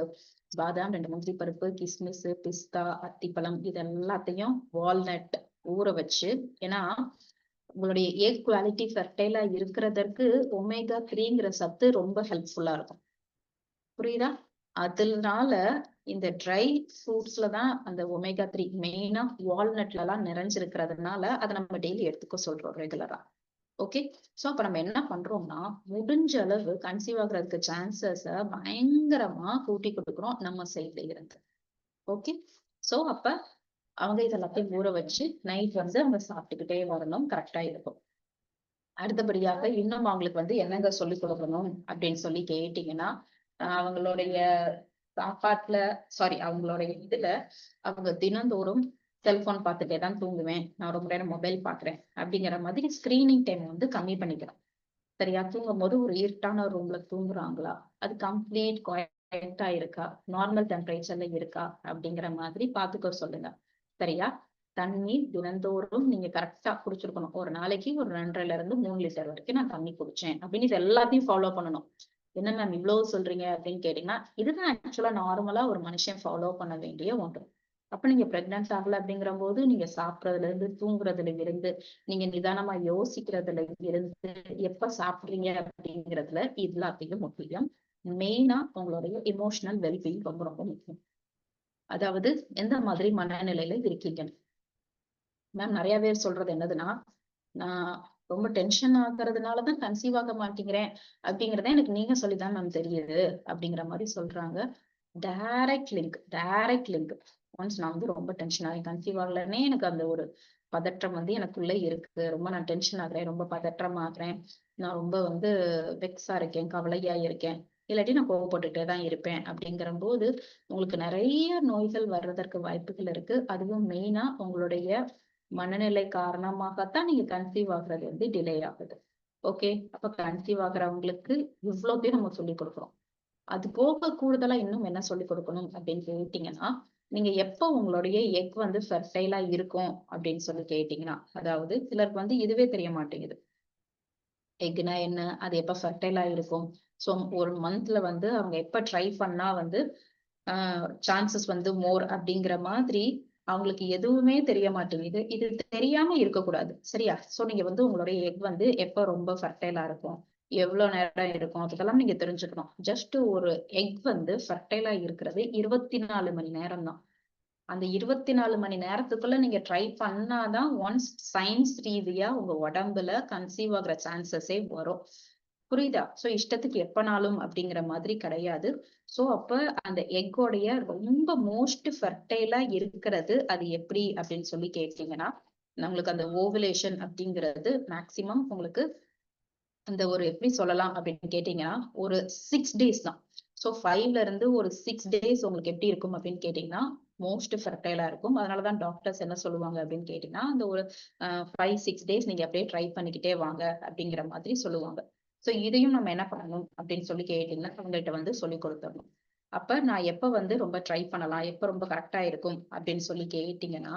பாதாம், 2 முந்திரி பருப்பு, கிஸ்மிஸ், பிஸ்தா, அத்திப்பழம் இது எல்லாத்தையும் வால்நட் ஊற வச்சு, ஏன்னா உங்களுடைய எக் குவாலிட்டி ஃபெர்டைலா இருக்கிறதற்கு ஒமேகா 3ங்கிற சத்து ரொம்ப ஹெல்ப்ஃபுல்லா இருக்கும். புரியுதா? அதனால இந்த ட்ரை ஃப்ரூட்ஸ்ல தான் அந்த ஒமேகா 3 மெயினா வால்நட்ல எல்லாம் நிறைஞ்சிருக்கிறதுனால அதை நம்ம டெய்லி எடுத்துக்க சொல்றோம் ரெகுலரா. ஓகே. சோ அப்ப நம்ம என்ன பண்றோம்னா, முடிஞ்ச அளவு கன்சீவ் ஆகுறதுக்கு சான்சஸ பயங்கரமா கூட்டி கொடுக்குறோம் நம்ம சைட்ல இருந்து. ஓகே. சோ அப்ப அவங்க இதெல்லாத்தையும் ஊற வச்சு நைட் வந்து அவங்க சாப்பிட்டுக்கிட்டே வரணும். கரெக்டா இருக்கும். அடுத்தபடியாக இன்னும் அவங்களுக்கு வந்து என்னங்க சொல்லிக் கொடுக்கணும் அப்படின்னு சொல்லி கேட்டீங்கன்னா, அவங்களுடைய சாப்பாட்டுல அவங்களுடைய இதுல அவங்க தினந்தோறும் செல்போன் பார்த்துட்டே தான் தூங்குவேன், நான் ரொம்ப நேரம் மொபைல் பாக்குறேன் அப்படிங்கிற மாதிரி ஸ்கிரீனிங் டைம் வந்து கம்மி பண்ணிக்கணும். சரியா? தூங்கும் போது ஒரு இருட்டான ரூம்ல தூங்குறாங்களா, அது கம்ப்ளீட் குவைட்டா இருக்கா, நார்மல் டெம்பரேச்சர்ல இருக்கா அப்படிங்கிற மாதிரி பாத்துக்க சொல்லுங்க. சரியா? தண்ணீர் தினந்தோறும் நீங்க கரெக்டா குடிச்சிருக்கணும். ஒரு நாளைக்கு ஒரு 2.5ல இருந்து 3 லிட்டர் வரைக்கும் நான் தண்ணி குடிச்சேன் அப்படின்னு இது எல்லாத்தையும் ஃபாலோ பண்ணணும். என்ன மேம் இவ்வளவு சொல்றீங்க அப்படின்னு கேட்டீங்கன்னா, இதுதான் ஆக்சுவலா நார்மலா ஒரு மனுஷன் ஃபாலோ பண்ண வேண்டிய ஒன்று. அப்ப நீங்க பிரெக்னன்ட் ஆகல அப்படிங்கிற போது நீங்க சாப்பிடறதுல இருந்து தூங்குறதுல இருந்து நீங்க நிதானமா யோசிக்கிறதுல இருந்து எப்ப சாப்பிடுறீங்க அப்படிங்கிறதுல எல்லாத்தையும் முக்கியம். மெயினா உங்களுடைய எமோஷனல் வெல்பீயிங் ரொம்ப ரொம்ப முக்கியம். அதாவது எந்த மாதிரி மனநிலையில இருக்கீங்க. மேம் நிறைய பேர் சொல்றது என்னதுன்னா, நான் ரொம்ப டென்ஷன் ஆகுறதுனாலதான் கன்சீவ் ஆக மாட்டேங்கிறேன் அப்படிங்கறத எனக்கு நீங்க சொல்லிதான் மேம் தெரியுது அப்படிங்கிற மாதிரி சொல்றாங்க. Direct link. ஒன்ஸ் நான் வந்து ரொம்ப டென்ஷன் ஆகி கன்சீவ் ஆகலன்னே எனக்கு அந்த ஒரு பதற்றம் வந்து எனக்குள்ள இருக்கு. ரொம்ப நான் டென்ஷன் ஆகுறேன், ரொம்ப பதற்றம் ஆகுறேன், நான் ரொம்ப வந்து வெக்ஸா இருக்கேன், கவலையா இருக்கேன், இல்லாட்டி நான் கோவப்பட்டுட்டே தான் இருப்பேன் அப்படிங்கிற போது உங்களுக்கு நிறைய நோய்கள் வர்றதற்கு வாய்ப்புகள் இருக்கு. அதுவும் மெயினா உங்களுடைய மனநிலை காரணமாகத்தான் நீங்க கன்சீவ் ஆகுறது வந்து டிலே ஆகுது. ஓகே. அப்ப கன்சீவ் ஆகுறவங்களுக்கு இவ்வளோத்தையும் நம்ம சொல்லி கொடுக்குறோம். அது போக கூடுதலா இன்னும் என்ன சொல்லிக் கொடுக்கணும் அப்படின்னு கேட்டீங்கன்னா, நீங்க எப்ப உங்களுடைய எக் வந்து ஃபெர்டைலா இருக்கும் அப்படின்னு சொல்லி கேட்டீங்கன்னா, அதாவது சிலருக்கு வந்து இதுவே தெரிய மாட்டேங்குது. எக்னா என்ன? அது எப்ப ஃபெர்டைலா இருக்கும்? சோ ஒரு மந்த்ல வந்து அவங்க எப்ப ட்ரை பண்ணா வந்து சான்சஸ் வந்து மோர் அப்படிங்கிற மாதிரி அவங்களுக்கு எதுவுமே தெரிய மாட்டேங்குது. இது தெரியாம இருக்கக்கூடாது. சரியா? சோ நீங்க வந்து உங்களுடைய எக் வந்து எப்ப ரொம்ப ஃபெர்டைலா இருக்கும், எவ்வளவு நேரம் இருக்கும், அதெல்லாம் நீங்க தெரிஞ்சுக்கணும். ஜஸ்ட் ஒரு எக் வந்து ஃபெர்டைலா இருக்கிறது 24 மணி நேரம் தான். அந்த 24 மணி நேரத்துக்குள்ள நீங்க ட்ரை பண்ணாதான் ஒன்ஸ் சயின்ஸ் ரீதியா உங்க உடம்புல கன்சீவ் ஆகுற சான்சஸே வரும். புரியுதா? சோ இஷ்டத்துக்கு எப்பனாலும் அப்படிங்கிற மாதிரி கிடையாது. சோ அப்ப அந்த எக்கோடைய ரொம்ப மோஸ்ட் ஃபெர்டைலா இருக்கிறது அது எப்படி அப்படின்னு சொல்லி கேட்டீங்கன்னா, நம்மளுக்கு அந்த ஓவுலேஷன் அப்படிங்கிறது மேக்சிமம் உங்களுக்கு அந்த ஒரு எப்படி சொல்லலாம் அப்படின்னு கேட்டீங்கன்னா, ஒரு 6 டேஸ் தான். சோ 5ல இருந்து ஒரு 6 டேஸ் உங்களுக்கு எப்படி இருக்கும் அப்படின்னு கேட்டீங்கன்னா, மோஸ்ட் ஃபெர்டைலா இருக்கும். அதனாலதான் டாக்டர்ஸ் என்ன சொல்லுவாங்க அப்படின்னு கேட்டீங்கன்னா, அந்த ஒரு 5, 6 டேஸ் நீங்க அப்படியே ட்ரை பண்ணிக்கிட்டே வாங்க அப்படிங்கிற மாதிரி சொல்லுவாங்க. சோ இதையும் நம்ம என்ன பண்ணணும் அப்படின்னு சொல்லி கேட்டீங்கன்னா, அவங்கள்ட்ட வந்து சொல்லிக் கொடுத்துடணும். அப்ப நான் எப்ப வந்து ரொம்ப ட்ரை பண்ணலாம், எப்ப ரொம்ப கரெக்டா இருக்கும் அப்படின்னு சொல்லி கேட்டீங்கன்னா,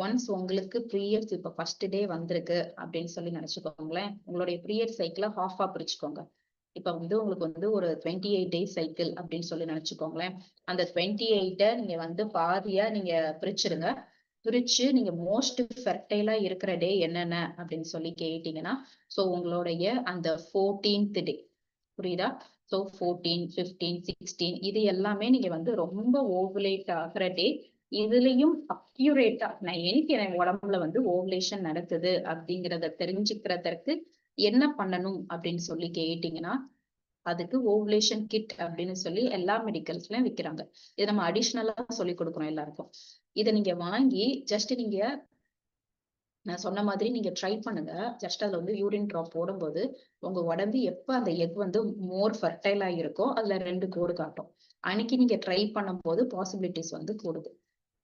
ஒன்ஸ் உங்களுக்கு பீரியட்ஸ் இப்ப ஃபர்ஸ்ட் டே வந்திருக்கு அப்படின்னு சொல்லி நினைச்சுக்கோங்களேன். உங்களுடைய பீரியட் சைக்கிள ஹாஃபா பிரிச்சுக்கோங்க. இப்ப வந்து உங்களுக்கு வந்து ஒரு 28 டேஸ் சைக்கிள் அப்படின்னு சொல்லி நினைச்சுக்கோங்களேன். அந்த 28 நீங்க வந்து பாதியா நீங்க பிரிச்சிருங்க. பிரிச்சு நீங்க மோஸ்ட் ஃபெர்டைலா இருக்கிற டே என்னென்ன அப்படின்னு சொல்லி கேட்டீங்கன்னா, சோ உங்களுடைய அந்த 14th டே. புரியுதா? சோ 14, 15, 16 இது எல்லாமே நீங்க வந்து ரொம்ப ஓவுலேட் ஆகுற டே. இதுலயும் அக்யூரேட்டா நான் எனக்கு என் உடம்புல வந்து ஓவுலேஷன் நடக்குது அப்படிங்கிறத தெரிஞ்சுக்கிறதற்கு என்ன பண்ணணும் அப்படின்னு சொல்லி கேட்டீங்கன்னா, அதுக்கு ஓவுலேஷன் கிட் அப்படின்னு சொல்லி எல்லா மெடிக்கல்ஸ்லயும் விக்கிறாங்க. இதை நம்ம அடிஷ்னலா சொல்லி கொடுக்குறோம் எல்லாருக்கும். இதை நீங்க வாங்கி ஜஸ்ட் நீங்க நான் சொன்ன மாதிரி நீங்க ட்ரை பண்ணுங்க. ஜஸ்ட் அதுல வந்து யூரின் ட்ராப் போடும்போது உங்க உடம்பு எப்ப அந்த எக் வந்து மோர் ஃபர்டைலா இருக்கோ அதுல 2 கோடு காட்டும். அன்னைக்கு நீங்க ட்ரை பண்ணும்போது பாசிபிலிட்டிஸ் வந்து கூடுது.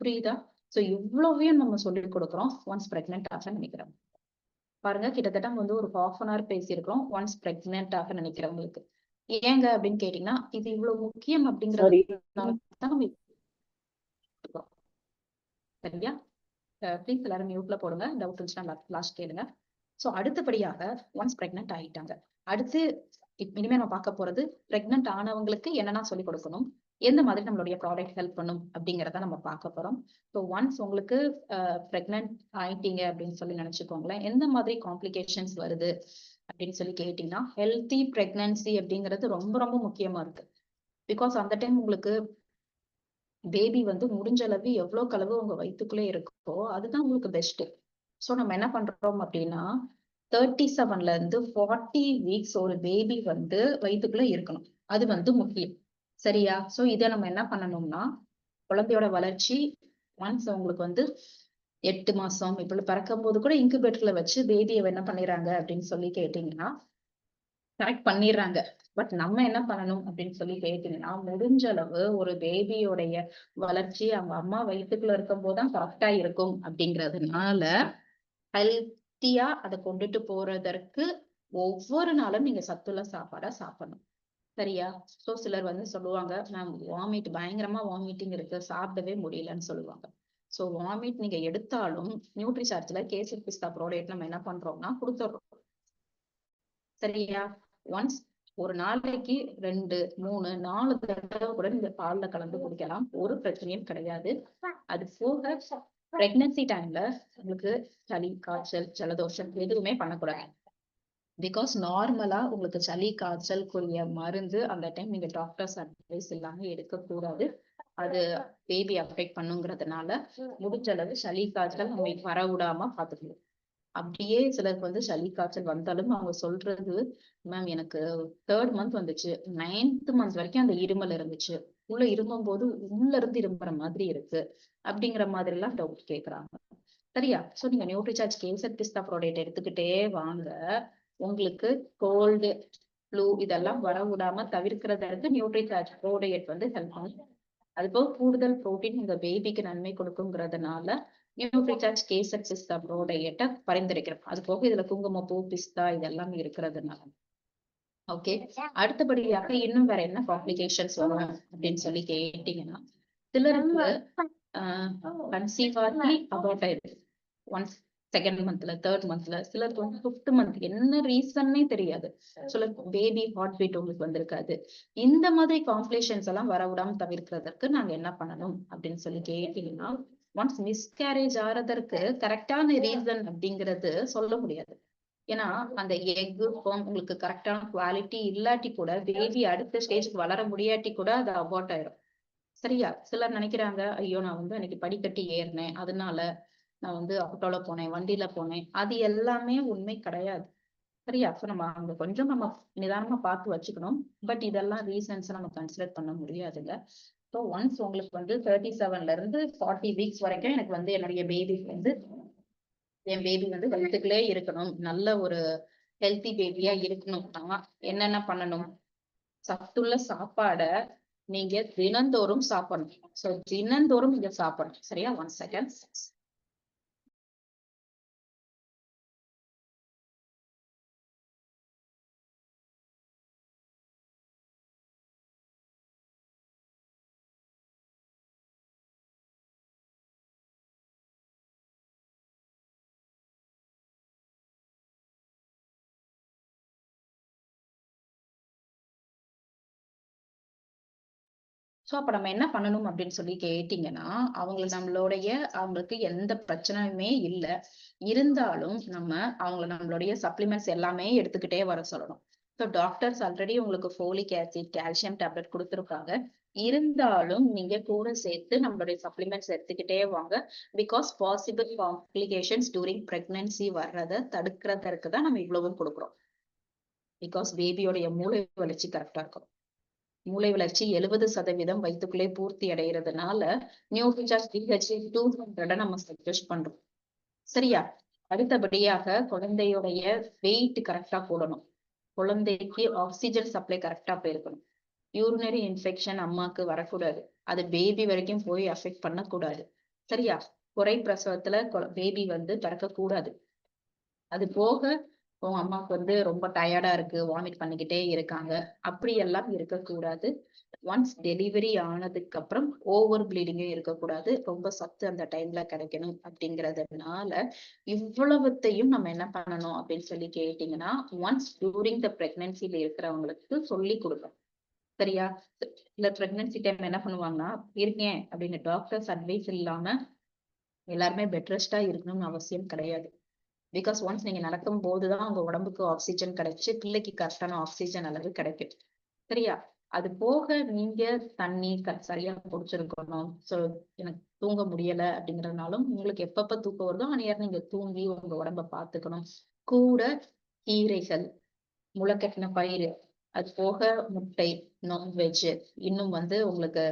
புரியுதா? சோ இவ்வளவையும் நம்ம சொல்லி கொடுக்குறோம் ஒன்ஸ் பிரெக்னென்ட் ஆக நினைக்கிறோம். பாருங்க, கிட்டத்தட்ட வந்து ஒரு 1/2 an hour பேசியிருக்கிறோம் ஒன்ஸ் பிரெக்னென்ட் ஆக நினைக்கிறவங்களுக்கு. ஏங்க அப்படின்னு கேட்டீங்கன்னா, இது இவ்வளவு முக்கியம் அப்படிங்கிறது சரியா? ப்ளீஸ் எல்லாரும் மியூட்ல போடுங்க. டவுட் இருந்துச்சுன்னா லாஸ்ட் கேளுங்க. சோ அடுத்தபடியாக ஒன்ஸ் பிரெக்னென்ட் ஆயிட்டாங்க. அடுத்து இனிமே நம்ம பார்க்க போறது பிரெக்னென்ட் ஆனவங்களுக்கு என்னென்ன சொல்லி கொடுக்கணும், எந்த மாதிரி நம்மளுடைய ப்ராடக்ட் ஹெல்ப் பண்ணும் அப்படிங்கிறத நம்ம பார்க்க போறோம். ஸோ ஒன்ஸ் உங்களுக்கு பிரெக்னென்ட் ஆயிட்டீங்க அப்படின்னு சொல்லி நினைச்சுக்கோங்களேன். எந்த மாதிரி காம்ப்ளிகேஷன்ஸ் வருது அப்படின்னு சொல்லி கேட்டீங்கன்னா, ஹெல்த்தி பிரெக்னன்சி அப்படிங்கிறது ரொம்ப ரொம்ப முக்கியமா இருக்கு. பிகாஸ் அந்த டைம் உங்களுக்கு பேபி வந்து முடிஞ்ச அளவு எவ்வளவு அளவு உங்க வயிற்றுக்குள்ளே இருக்கோ அதுதான் உங்களுக்கு பெஸ்ட். சோ நம்ம என்ன பண்றோம் அப்படின்னா 37ல இருந்து 40 வீக்ஸ் ஒரு பேபி வந்து வயிற்றுக்குள்ள இருக்கணும். அது வந்து முக்கியம். சரியா? சோ இதை நம்ம என்ன பண்ணணும்னா, குழந்தையோட வளர்ச்சி ஒன்ஸ் உங்களுக்கு வந்து 8 மாசம் இப்படி பிறக்கும் போது கூட இன்குபேட்டர்ல வச்சு பேபியை என்ன பண்ணிடுறாங்க அப்படின்னு சொல்லி கேட்டீங்கன்னா கரெக்ட் பண்ணிடுறாங்க. பட் நம்ம என்ன பண்ணணும் அப்படின்னு சொல்லி கேட்டீங்கன்னா, முடிஞ்ச அளவு ஒரு பேபியோடைய வளர்ச்சி அவங்க அம்மா வயிற்றுக்குள்ள இருக்கும் போதுதான் கரெக்டா இருக்கும் அப்படிங்கிறதுனால ஹெல்த்தியா அதை கொண்டுட்டு போறதற்கு ஒவ்வொரு நாளும் நீங்க சத்துள்ள சாப்பாடா சாப்பிடணும். சரியா? சோ சிலர் வந்து சொல்லுவாங்க, மேம் வாமிட் பயங்கரமா வாமிட்டிங் இருக்கு, சாப்பிடவே முடியலன்னு சொல்லுவாங்க. சோ வாமிட் நீங்க எடுத்தாலும் நியூட்ரி சார்ஜ்ல கேசர் பிஸ்தா ப்ராடக்ட் நம்ம என்ன பண்றோம்னா கொடுத்துடுறோம். சரியா? ஒன்ஸ் ஒரு நாளைக்கு 2, 3, 4 தடவை கூட நீங்க பால்ல கலந்து குடிக்கலாம். ஒரு பிரச்சனையும் கிடையாது. அது போக பிரெக்னன்சி டைம்ல உங்களுக்கு சளி, காய்ச்சல், ஜலதோஷம் எதுவுமே பண்ணக்கூடாது. பிகாஸ் நார்மலா உங்களுக்கு சளி, காய்ச்சலுக்குரிய மருந்து அந்த டைம் நீங்க டாக்டர்ஸ் அட்வைஸ் இல்லாம எடுக்கக்கூடாது. அது பேபி அஃபெக்ட் பண்ணுங்கிறதுனால முடிஞ்ச அளவு சளி, காய்ச்சல் நம்ம வர விடாம பாத்துக்கணும். அப்படியே சிலருக்கு வந்து சளி, காய்ச்சல் வந்தாலும் அவங்க சொல்றது, மேம் எனக்கு 3rd மந்த் வந்துச்சு, 9th மந்த் வரைக்கும் அந்த இருமல் இருந்துச்சு, உள்ள இருமும் போது உள்ள இருந்து இரும்புற மாதிரி இருக்கு அப்படிங்கிற மாதிரி எல்லாம் டவுட் கேக்குறாங்க. சரியா? சோ நீங்க நியூட்ரிசார்ஜ் கேசர் பிஸ்தா ப்ராடக்ட் எடுத்துக்கிட்டே வாங்க. உங்களுக்கு கோல்டு, ஃப்ளூ இதெல்லாம் வர விடாம தவிர்க்கிறதுக்கு நியூட்ரிசார்ஜ் ப்ராடக்ட் வந்து ஹெல்ப் பண்ணும். அது போக கூடுதல் புரோட்டீன் உங்க பேபிக்கு நன்மை கொடுக்குங்கிறதுனால நியூட்ரிசார்ஜ் கேசர் பிஸ்தா ப்ராடக்ட்டை பரிந்துரைக்கிறோம். அது போக இதுல குங்குமப்பூ, பிஸ்தா இதெல்லாம் இருக்கிறதுனால. ஓகே, அடுத்தபடியாக இன்னும் வேற என்ன காம்ப்ளிகேஷன்ஸ் வரும் அப்படின்னு சொல்லி கேட்டீங்கன்னா, சிலருக்கு கன்சீவ் ஆகி அபார்ட் ஆயிடுது ஒன்ஸ் 2nd மந்த்ல, 3rd மந்த்ல, சிலருக்கு வந்து 5th மந்த் என்ன ரீசன்னே தெரியாது. சிலருக்கு பேபி ஹார்ட் பீட் உங்களுக்கு வந்திருக்காது. இந்த மாதிரி காம்ப்ளிகேஷன்ஸ் எல்லாம் வர விடாம தவிர்க்கிறதுக்கு நாங்க என்ன பண்ணணும் அப்படின்னு சொல்லி கேட்டீங்கன்னா, ஒன்ஸ் மிஸ்கேரேஜ் ஆறதற்கு கரெக்டான ரீசன் அப்படிங்கிறது சொல்ல முடியாது. ஏன்னா அந்த எக் உங்களுக்கு கரெக்டான குவாலிட்டி இல்லாட்டி கூட பேபி அடுத்த ஸ்டேஜ்க்கு வளர முடியாட்டி கூட அது அபார்ட் ஆயிரும். சரியா? சிலர் நினைக்கிறாங்க, ஐயோ நான் வந்து அன்னைக்கு படிக்கட்டி ஏறினேன் அதனால நான் வந்து ஆட்டோல போனேன், வண்டியில போனேன். அது எல்லாமே உண்மை கிடையாது. சரியா? சோ நம்ம அங்க கொஞ்சம் நம்ம நிதானமா பார்த்து வச்சுக்கணும். பட் இதெல்லாம் ரீசன்ஸ் நம்ம கன்சிடர் பண்ண முடியாதுல்ல. ஸோ ஒன்ஸ் உங்களுக்கு வந்து 37ல இருந்து 40 வீக்ஸ் வரைக்கும் எனக்கு வந்து என்னுடைய பேபி வந்து என் பேபி வந்து வயிற்றுக்குள்ளே இருக்கணும், நல்ல ஒரு ஹெல்த்தி பேபியா இருக்கணும்னா என்னென்ன பண்ணணும்? சத்துள்ள சாப்பாட நீங்க தினந்தோறும் சாப்பிடணும். சோ தினந்தோறும் நீங்க சாப்பிடணும். சரியா? 1 செகண்ட். சோ அப்ப நம்ம என்ன பண்ணணும் அப்படின்னு சொல்லி கேட்டீங்கன்னா, அவங்களுக்கு எந்த பிரச்சனையுமே இல்ல. இருந்தாலும் நம்ம நம்மளுடைய சப்ளிமெண்ட்ஸ் எல்லாமே எடுத்துக்கிட்டே வர சொல்லணும். சோ டாக்டர்ஸ் ஆல்ரெடி உங்களுக்கு ஃபோலிக் ஆசிட், கால்சியம் டேப்லெட் கொடுத்திருப்பாங்க. இருந்தாலும் நீங்க கூட சேர்த்து நம்மளுடைய சப்ளிமெண்ட்ஸ் எடுத்துக்கிட்டே வாங்க. Because possible complications during pregnancy வர்றதை தடுக்கிறதற்கு தான் நம்ம இவ்வளவும் கொடுக்குறோம். பிகாஸ் பேபியோடைய மூளை வளர்ச்சி கரெக்டா இருக்கும். மூளை வளர்ச்சி 70% வயிற்றுக்குள்ளே பூர்த்தி அடைகிறதுனால நியூட்ரிசார்ஜ் DHA 200 நம்ம சஜஸ்ட் பண்றோம். சரியா? அடுத்தபடியாக குழந்தையுடைய வெயிட் கரெக்டா போடணும். குழந்தைக்கு ஆக்சிஜன் சப்ளை கரெக்டா போயிருக்கணும். யூரினரி இன்ஃபெக்ஷன் அம்மாக்கு வரக்கூடாது. அது பேபி வரைக்கும் போய் அஃபெக்ட் பண்ணக்கூடாது. சரியா? குறை பிரசவத்துல பேபி பிறக்கக்கூடாது. அது போக உங்க அம்மாவுக்கு ரொம்ப டயர்டா இருக்கு, வாமிட் பண்ணிக்கிட்டே இருக்காங்க, அப்படி எல்லாம் இருக்கக்கூடாது. ஒன்ஸ் டெலிவரி ஆனதுக்கு அப்புறம் ஓவர் ப்ளீடிங்கும் இருக்கக்கூடாது. ரொம்ப சத்து அந்த டைம்ல கிடைக்கணும் அப்படிங்கறதுனால இவ்வளவுத்தையும் நம்ம என்ன பண்ணணும் அப்படின்னு சொல்லி கேட்டீங்கன்னா, ஒன்ஸ் டூரிங் த பிரெக்னன்சில இருக்கிறவங்களுக்கு சொல்லி கொடுக்கணும். சரியா? இல்ல பிரெக்னன்சி டைம் என்ன பண்ணுவாங்கன்னா, இருக்கேன் அப்படின்னு டாக்டர்ஸ் அட்வைஸ் இல்லாம எல்லாருமே பெட் ரெஸ்டா இருக்கணும்னு அவசியம் கிடையாது. பிகாஸ் ஒன்ஸ் நீங்க நடக்கும் போதுதான் உங்க உடம்புக்கு ஆக்சிஜன் கிடைச்சு பிள்ளைக்கு கரெக்டான ஆக்சிஜன் அளவு கிடைக்கும். சரியா? அது போக நீங்க தண்ணி சரியா குடிச்சிருக்கணும். சோ எனக்கு தூங்க முடியல அப்படிங்கறதுனாலும் உங்களுக்கு எப்பப்ப தூக்கம் வருதோ அந்நேரம் நீங்க தூங்கி உங்க உடம்ப பாத்துக்கணும். கூட கீரைகள், முளைக்கட்டின பயிறு, அது போக முட்டை, நான்வெஜ், இன்னும் உங்களுக்கு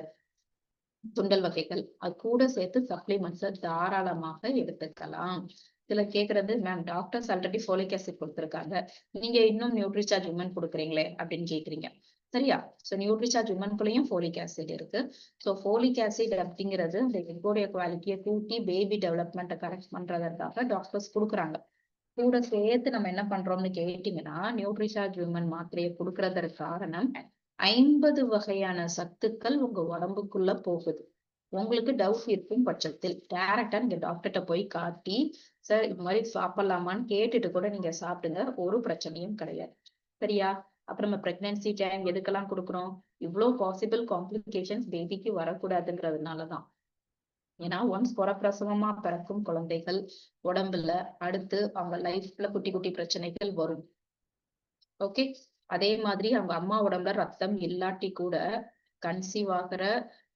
சுண்டல் வகைகள், அது கூட சேர்த்து சப்ளிமெண்ட்ஸை தாராளமாக எடுத்துக்கலாம். இதுல கேக்குறது, ma'am doctors already folic acid கொடுத்திருக்காங்க, நீங்க இன்னும் நியூட்ரிசார்ஜ் விமன் கொடுக்குறீங்களே அப்படின்னு கேக்குறீங்க. சரியா? சோ நியூட்ரிசார்ஜ் விமன்குள்ளேயும் ஃபோலிக் ஆசிட் இருக்கு. சோ ஃபோலிக் ஆசிட் அப்படிங்கிறது அந்த எக்கோடைய குவாலிட்டியை கூட்டி பேபி டெவலப்மெண்ட்டை கரெக்ட் பண்றதற்காக டாக்டர்ஸ் கொடுக்குறாங்க. கூட சேர்த்து நம்ம என்ன பண்றோம்னு கேட்டீங்கன்னா, நியூட்ரிசார்ஜ் விமன் மாத்திரையை கொடுக்கறதற்கு காரணம் 50 வகையான சத்துக்கள் உங்க உடம்புக்குள்ள போகுது. உங்களுக்கு டவுட் இருக்கும் பட்சத்தில் டைரக்டா நீங்க டாக்டர்கிட்ட போய் காட்டி, சார் இது மாதிரி சாப்பிடலாமான்னு கேட்டுட்டு கூட நீங்க சாப்பிடுங்க, ஒரு பிரச்சனையும் கிடையாது. சரியா? அப்புறம் நம்ம பிரெக்னன்சி டைம் எதுக்கெல்லாம் கொடுக்குறோம்? இவ்வளவு பாசிபிள் காம்ப்ளிகேஷன்ஸ் பேபிக்கு வரக்கூடாதுங்கிறதுனாலதான். ஏன்னா ஒன்ஸ் பிரசவமா பிறக்கும் குழந்தைகள் உடம்புல அடுத்து அவங்க லைஃப்ல குட்டி குட்டி பிரச்சனைகள் வரும். ஓகே. அதே மாதிரி அவங்க அம்மா உடம்புல ரத்தம் இல்லாட்டி கூட கன்சீவ் ஆகுற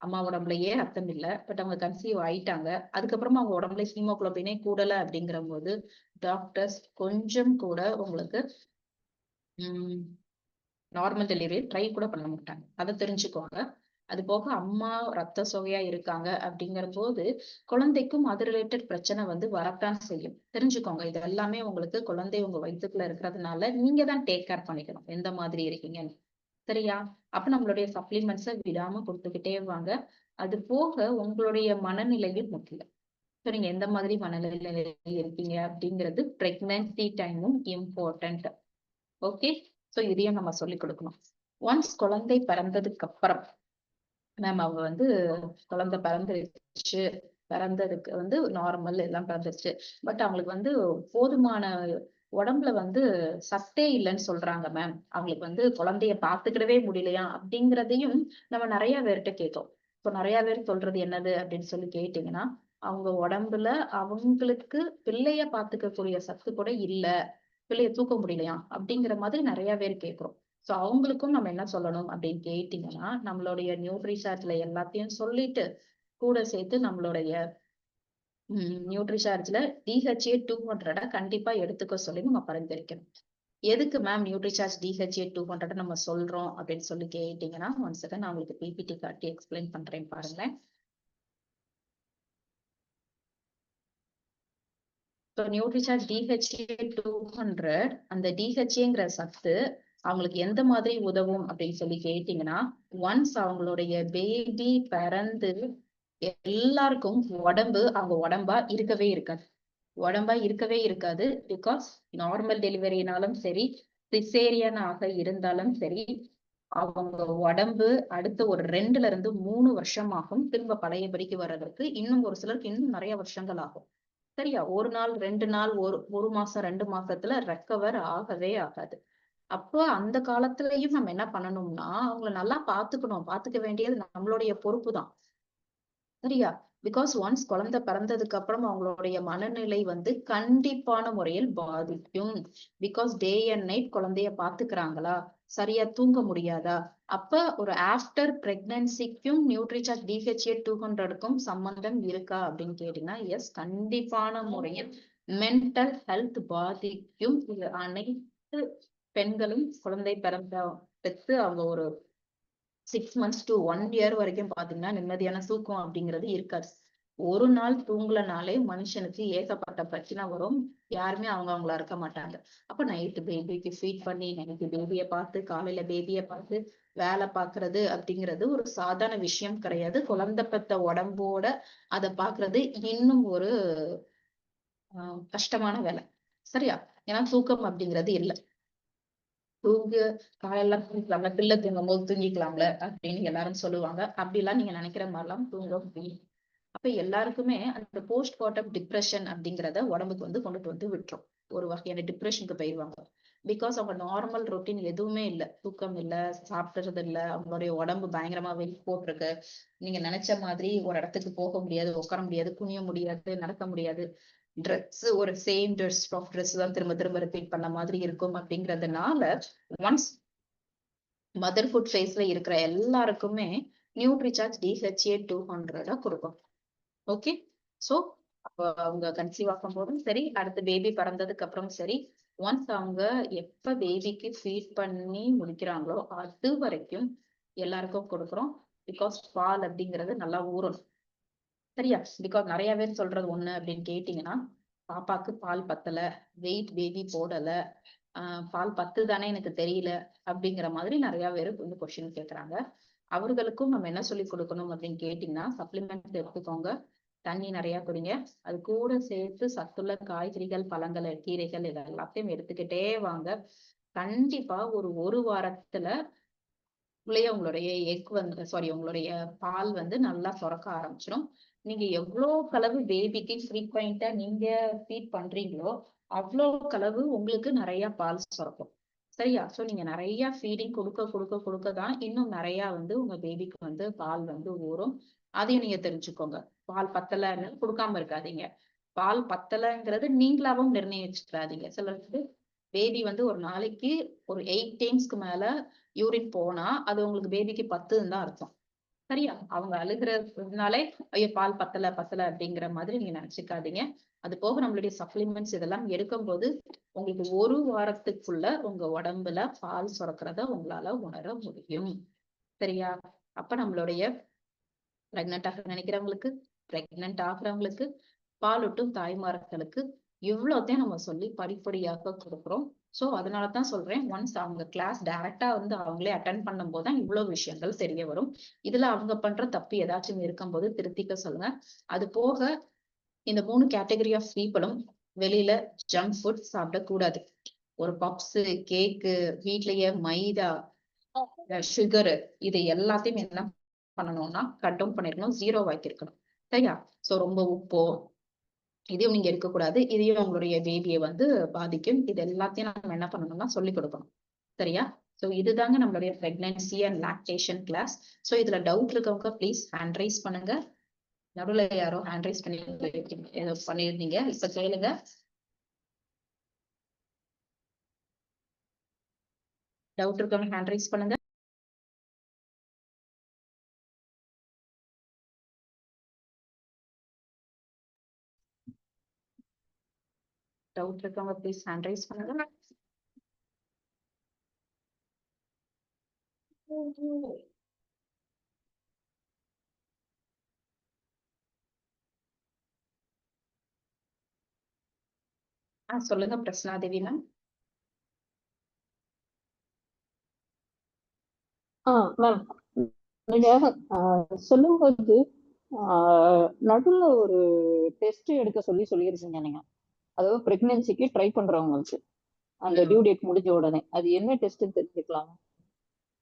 அம்மா உடம்புலயே ரத்தம் இல்ல, பட் அவங்க கன்சீவ் ஆயிட்டாங்க, அதுக்கப்புறமா அவங்க உடம்புல ஹீமோகுளோபினே கூடல அப்படிங்கிற போது டாக்டர்ஸ் கொஞ்சம் கூட உங்களுக்கு நார்மல் டெலிவரி ட்ரை கூட பண்ண மாட்டாங்க. அதை தெரிஞ்சுக்கோங்க. அது போக அம்மா ரத்த சோகையா இருக்காங்க அப்படிங்கிற போது குழந்தைக்கும் அது ரிலேட்டட் பிரச்சனை வரத்தான் செய்யும். தெரிஞ்சுக்கோங்க. இது எல்லாமே உங்களுக்கு குழந்தை உங்க வயிற்றுக்குள்ள இருக்கிறதுனால நீங்க தான் டேக் கேர் பண்ணிக்கணும், எந்த மாதிரி இருக்கீங்கன்னு. சரியா? அப்ப நம்மளுடைய சப்ளிமெண்ட்ஸை விடாம கொடுத்துக்கிட்டே வாங்க. அது போக உங்களுடைய மனநிலையும் முக்கியம். ஸோ நீங்க எந்த மாதிரி மனநிலையில இருக்கீங்க அப்படிங்கிறது பிரெக்னன்சி டைமும் இம்பார்ட்டன்ட். ஓகே. சோ இதையும் நம்ம சொல்லிக் கொடுக்கணும். ஒன்ஸ் குழந்தை பிறந்ததுக்கு அப்புறம் மேம் அவங்க குழந்தை பிறந்துருச்சு, பிறந்ததுக்கு நார்மல் எல்லாம் பிறந்துருச்சு, பட் அவங்களுக்கு போதுமான உடம்புல சத்தே இல்லைன்னு சொல்றாங்க மேம், அவங்களுக்கு குழந்தைய பாத்துக்கிடவே முடியலையா அப்படிங்கிறதையும் நம்ம நிறைய பேர்கிட்ட கேட்டோம். இப்போ நிறைய பேர் சொல்றது என்னது அப்படின்னு சொல்லி கேட்டீங்கன்னா, அவங்க உடம்புல அவங்களுக்கு பிள்ளைய பாத்துக்கக்கூடிய சத்து கூட இல்ல, பிள்ளைய தூக்க முடியலையா அப்படிங்கிற மாதிரி நிறைய பேர் கேட்கிறோம். சோ அவங்களுக்கும் நம்ம என்ன சொல்லணும் அப்படின்னு கேட்டீங்கன்னா, நம்மளுடைய நியூட்ரிசார்ஜ்ல எல்லாத்தையும் சொல்லிட்டு கூட சேர்த்து நம்மளுடைய நியூட்ரிசார்ஜ்ல DHA 200 கண்டிப்பா எடுத்துக்க சொல்லி நம்ம பரிந்துரைக்கணும். எதுக்கு மேம் நியூட்ரிசார்ஜ் DHA 200 நம்ம சொல்றோம் அப்படின்னு சொல்லி கேட்டீங்கன்னா, ஒன் செகண்ட் நான் உங்களுக்கு PPT காட்டி எக்ஸ்பிளைன் பண்றேன் பாருங்களேன். நியூட்ரிசார்ஜ் DHA 200, அந்த DHAங்கிற சத்து அவங்களுக்கு எந்த மாதிரி உதவும் அப்படின்னு சொல்லி கேட்டீங்கன்னா, ஒன்ஸ் அவங்களுடைய பேபி பிறந்து எல்லாருக்கும் அவங்க உடம்பா இருக்கவே இருக்காது. உடம்பா இருக்கவே இருக்காது. பிகாஸ் நார்மல் டெலிவரினாலும் சரி, சிசேரியன் ஆக இருந்தாலும் சரி, அவங்க உடம்பு அடுத்த ஒரு 2ல இருந்து 3 வருஷம் ஆகும் திரும்ப பழையபடிக்கு வர்றதுக்கு. இன்னும் ஒரு சிலருக்கு இன்னும் நிறைய வருஷங்கள் ஆகும். சரியா? 1 நாள் 2 நாள், ஒரு மாசம் 2 மாசத்துல ரெக்கவர் ஆகவே ஆகாது. அப்போ அந்த காலத்திலயும் நம்ம என்ன பண்ணணும்னா, அவங்கள நல்லா பாத்துக்கணும். பாத்துக்க வேண்டியது நம்மளுடைய பொறுப்பு தான். சரியா? பிகாஸ் ஒன்ஸ் குழந்தை பிறந்ததுக்கு அப்புறம் அவங்களுடைய மனநிலை கண்டிப்பான முறையில் பாதிக்கும். பிகாஸ் டே அண்ட் நைட் குழந்தைய பாத்துக்கிறாங்களா? சரியா தூங்க முடியாதா? அப்ப ஒரு ஆஃப்டர் பிரெக்னன்சிக்கும் நியூட்ரிசார்ஜ் DHA 200க்கும் சம்பந்தம் இருக்கா அப்படின்னு கேட்டீங்கன்னா, எஸ், கண்டிப்பான முறையில் மென்டல் ஹெல்த் பாதிக்கும். இது அனைத்து பெண்களும் குழந்தை பெற்று அவங்க ஒரு 6 months to 1 year வரைக்கும் பாத்தீங்கன்னா நிம்மதியான தூக்கம் அப்படிங்கிறது இருக்காது. ஒரு நாள் தூங்கலனாலே மனுஷனுக்கு ஏகப்பட்ட பிரச்சனை வரும். யாருமே அவங்களா இருக்க மாட்டாங்க. அப்ப நைட்டு பேபிக்கு ஃபீட் பண்ணி, நைட்டு பேபிய பார்த்து, காலையில பேபிய பார்த்து வேலை பார்க்கறது அப்படிங்கிறது ஒரு சாதாரண விஷயம் கிடையாது. குழந்தை பெத்த உடம்போட அத பார்க்கறது இன்னும் ஒரு கஷ்டமான வேலை. சரியா? ஏன்னா தூக்கம் அப்படிங்கிறது இல்ல. காலையில தூங்கிக்கலாம்ல, பிள்ளை தூங்கும் போது தூங்கிக்கலாம்ல அப்படின்னு எல்லாரும் சொல்லுவாங்க. அப்படிலாம் நீங்க நினைக்கிற மாதிரிலாம் தூங்க முடியும். அப்ப எல்லாருக்குமே அந்த போஸ்ட் பார்ட்டம் டிப்ரெஷன் அப்படிங்கிறத உடம்புக்கு வந்து கொண்டுட்டு வந்து விட்டுரும். ஒரு வகையான டிப்ரெஷனுக்கு போயிடுவாங்க. பிகாஸ் அவங்க நார்மல் ரொட்டீன் எதுவுமே இல்ல. தூக்கம் இல்ல, சாப்பிடுறது இல்ல, அவங்களுடைய உடம்பு பயங்கரமா வெயிட் போட்டிருக்கு. நீங்க நினைச்ச மாதிரி ஒரு இடத்துக்கு போக முடியாது, உட்கார முடியாது, குனிய முடியாது, நடக்க முடியாது. ட்ரெஸ் ஒரு சேம் ட்ரெஸ் தான் திரும்ப திரும்ப ரிப்பீட் பண்ண மாதிரி இருக்கும் அப்படிங்கறதுனால ஒன்ஸ் மதர்ஹுட் ஃபேஸ்ல இருக்கிற எல்லாருக்குமே நியூட்ரிசார்ஜ் DHA 200 கொடுக்கும். ஓகே, சோ அப்ப அவங்க கன்சீவ் ஆகும் போதும் சரி, அடுத்த பேபி பிறந்ததுக்கு அப்புறம் சரி, ஒன்ஸ் அவங்க எப்ப பேபிக்கு ஃபீட் பண்ணி முடிக்கிறாங்களோ அது வரைக்கும் எல்லாருக்கும் கொடுக்குறோம். பிகாஸ் பால் அப்படிங்கிறது நல்லா ஊறணும். சரியா? பிகாஸ் நிறைய பேர் சொல்றது ஒண்ணு அப்படின்னு கேட்டீங்கன்னா, பாப்பாக்கு பால் பத்தல, வெயிட் பேபி போடல, பால் பத்துதானே எனக்கு தெரியல அப்படிங்கிற மாதிரி நிறைய பேரு வந்து கொஸ்டின் கேக்குறாங்க. அவர்களுக்கும் நம்ம என்ன சொல்லி கொடுக்கணும் அப்படின்னு கேட்டீங்கன்னா, சப்ளிமெண்ட் எடுத்துக்கோங்க, தண்ணி நிறைய குடிங்க, அது கூட சேர்த்து சத்துள்ள காய்கறிகள், பழங்கள், கீரைகள் இது எல்லாத்தையும் எடுத்துக்கிட்டே வாங்க. கண்டிப்பா ஒரு வாரத்துல உங்களுடைய எக் வந்து உங்களுடைய பால் வந்து நல்லா சுரக்க ஆரம்பிச்சிடும். நீங்க எவ்வளவு அளவு பேபிக்கு ஃப்ரீக்வெண்டா நீங்க ஃபீட் பண்றீங்களோ அவ்வளவு அளவு உங்களுக்கு நிறைய பால் சுரக்கும். சரியா? சோ நீங்க நிறைய ஃபீடிங் கொடுக்க தான் இன்னும் நிறைய வந்து உங்க பேபிக்கு வந்து பால் வந்து ஊறும். அதையும் நீங்க தெரிஞ்சுக்கோங்க. பால் பத்தலைன்னு கொடுக்காம இருக்காதீங்க. பால் பத்தலைங்கிறது நீங்களாவும் நிர்ணயிச்சுக்கிறாதீங்க. சிலருக்கு பேபி வந்து ஒரு நாளைக்கு ஒரு 8 டைம்ஸ்க்கு மேல யூரின் போனா அது உங்களுக்கு பேபிக்கு 10ன்னு தான் அர்த்தம். சரியா? அவங்க அழுகுறதுனாலே ஐயோ பால் பத்தல அப்படிங்கிற மாதிரி நீங்க நினைச்சுக்காதீங்க. அது போக நம்மளுடைய சப்ளிமெண்ட்ஸ் இதெல்லாம் எடுக்கும்போது உங்களுக்கு ஒரு வாரத்துக்குள்ள உங்க உடம்புல பால் சுரக்கிறத உங்களால உணர முடியும். சரியா? அப்ப நம்மளுடைய பிரெக்னென்ட் ஆக நினைக்கிறவங்களுக்கு, பிரெக்னென்ட் ஆகுறவங்களுக்கு, பாலூட்டும் தாய்மார்களுக்கு இவ்வளோத்தையும் நம்ம சொல்லி படிப்படியாக கொடுக்குறோம். சோ அதனாலதான் சொல்றேன், ஒன்ஸ் அவங்க கிளாஸ் டைரக்டா வந்து அவங்களே அட்டென்ட் பண்ணும் போதுதான் இவ்வளவு விஷயங்கள் தெரிய வரும். இதுல அவங்க பண்ற தப்பு ஏதாச்சும் இருக்கும்போது திருத்திக்க சொல்லுங்க. அது போக இந்த 3 கேட்டகரி ஆஃப் பீப்புளும் வெளியில ஜங்க் ஃபுட் சாப்பிடக்கூடாது. ஒரு பப்ஸ், கேக்கு, வீட்லயே மைதா, சுகர் இது எல்லாத்தையும் என்ன பண்ணணும்னா கட் டவுன் பண்ணிருக்கணும், 0 ஆக்கியிருக்கணும். சரியா? சோ ரொம்ப உப்போ இதையும் நீங்க இருக்கக்கூடாது. இதையும் உங்களுடைய பேபியை வந்து பாதிக்கும். இது எல்லாத்தையும் நம்ம என்ன பண்ணணும்னா சொல்லிக் கொடுக்கணும். சரியா? சோ இதுதாங்க நம்மளுடைய pregnancy and lactation class. So இதுல டவுட் இருக்கவங்க ப்ளீஸ் ஹேண்ட் ரைஸ் பண்ணுங்க. நடுவுல யாரோ ஹேண்ட் ரைஸ் பண்ணிருந்தீங்க, இப்ப கேளுங்க. டவுட் இருக்கவங்க ஹேண்ட் ரைஸ் பண்ணுங்க. டவுட் இருக்கவங்க ப்ளீஸ் ஹேண்ட் ரைஸ் பண்ணுங்க. சொல்லுங்க பிரசன்னா தேவி மேம். மேம், நீங்க சொல்லும்போது நடுவுல ஒரு டெஸ்ட் எடுக்க சொல்லியிருக்கீங்க நீங்க. அதாவது பிரெக்னன்சிக்கு ட்ரை பண்றவங்களுக்கு அந்த டியூ டேட் முடிஞ்ச உடனே அது என்ன டெஸ்ட் தெரிஞ்சுக்கலாம்?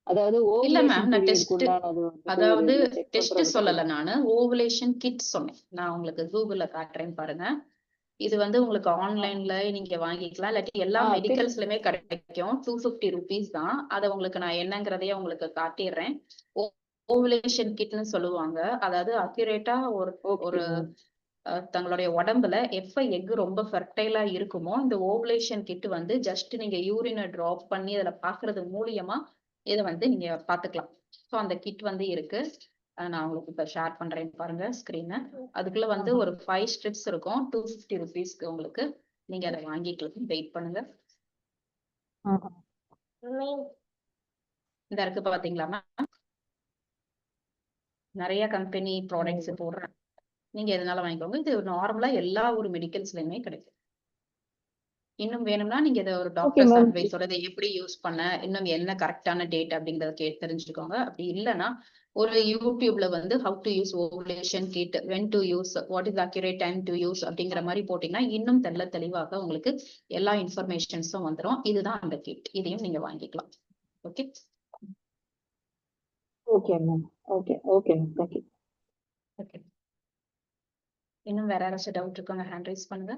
அதாவது இல்ல மேம், ஓவுலேஷன் நான் பீரியட்க்கு உண்டானது அதாவது செக் டெஸ்ட் பண்றது சொல்லல, நானு ஓவுலேஷன் கிட் சொன்னேன். நான் உங்களுக்கு கூகுள்ல காட்டுறேன் பாருங்க. இது வந்து உங்களுக்கு ஆன்லைன்ல நீங்க வாங்கிக்கலாம், இல்லாட்டி எல்லா மெடிக்கல்ஸ்லயுமே கிடைக்கும். 250 rupees தான். அதை உங்களுக்கு நான் என்னங்கிறதையே உங்களுக்கு காட்டிடுறேன். ஓவுலேஷன் கிட்னு சொல்லுவாங்க. அதாவது அக்யூரேட்டா ஒரு தங்களுடைய உடம்புல எப்ப எக் ரொம்ப ஃபெர்டைலா இருக்குமோ இந்த ஓவுலேஷன் கிட் வந்து ஜஸ்ட் நீங்க யூரினை டிராப் பண்ணி அதுல பாக்குறது மூலியமா இதை வந்து நீங்க பாத்துக்கலாம். ஸோ அந்த கிட் வந்து இருக்கு. நான் உங்களுக்கு இப்ப ஷேர் பண்றேன் பாருங்க ஸ்கிரீனை. அதுக்குள்ள வந்து ஒரு 5 strips இருக்கும். 250 rupeesக்கு உங்களுக்கு நீங்க அதை வாங்கிக்கலாம். வெயிட் பண்ணுங்க. இந்த இருக்கு பாத்தீங்களா மேம்? நிறைய கம்பெனி ப்ராடக்ட்ஸ் போடுறாங்க. நீங்க எதனால வாங்கிக்கோங்க. இது நார்மலா எல்லா ஒரு மெடிக்கல்ஸ்லயுமே கிடைக்கும். இன்னும் வேணும்னா நீங்க இதை ஒரு ஓகே டாக்டர்ஸ் மேம். அட்வைஸோட இதை எப்படி யூஸ் பண்ண, இன்னும் என்ன கரெக்டான டேட் அப்படிங்கறத தெரிஞ்சுக்கோங்க. அப்படி இல்லைன்னா ஒரு யூடியூப்ல வந்து how to use ovulation kit, when to use, what is accurate time to use அப்படிங்கிற மாதிரி போட்டீங்கன்னா இன்னும் தெளிவாக உங்களுக்கு எல்லா இன்ஃபர்மேஷன்ஸும் வந்துடும். இதுதான் அந்த கிட். இதையும் நீங்க வாங்கிக்கலாம். Okay okay ma'am. Okay okay ma'am. Thank you. Okay. இன்னும் வேற யாராச்சும் டவுட் இருக்காங்க? ஹேண்ட் ரைஸ் பண்ணுங்க.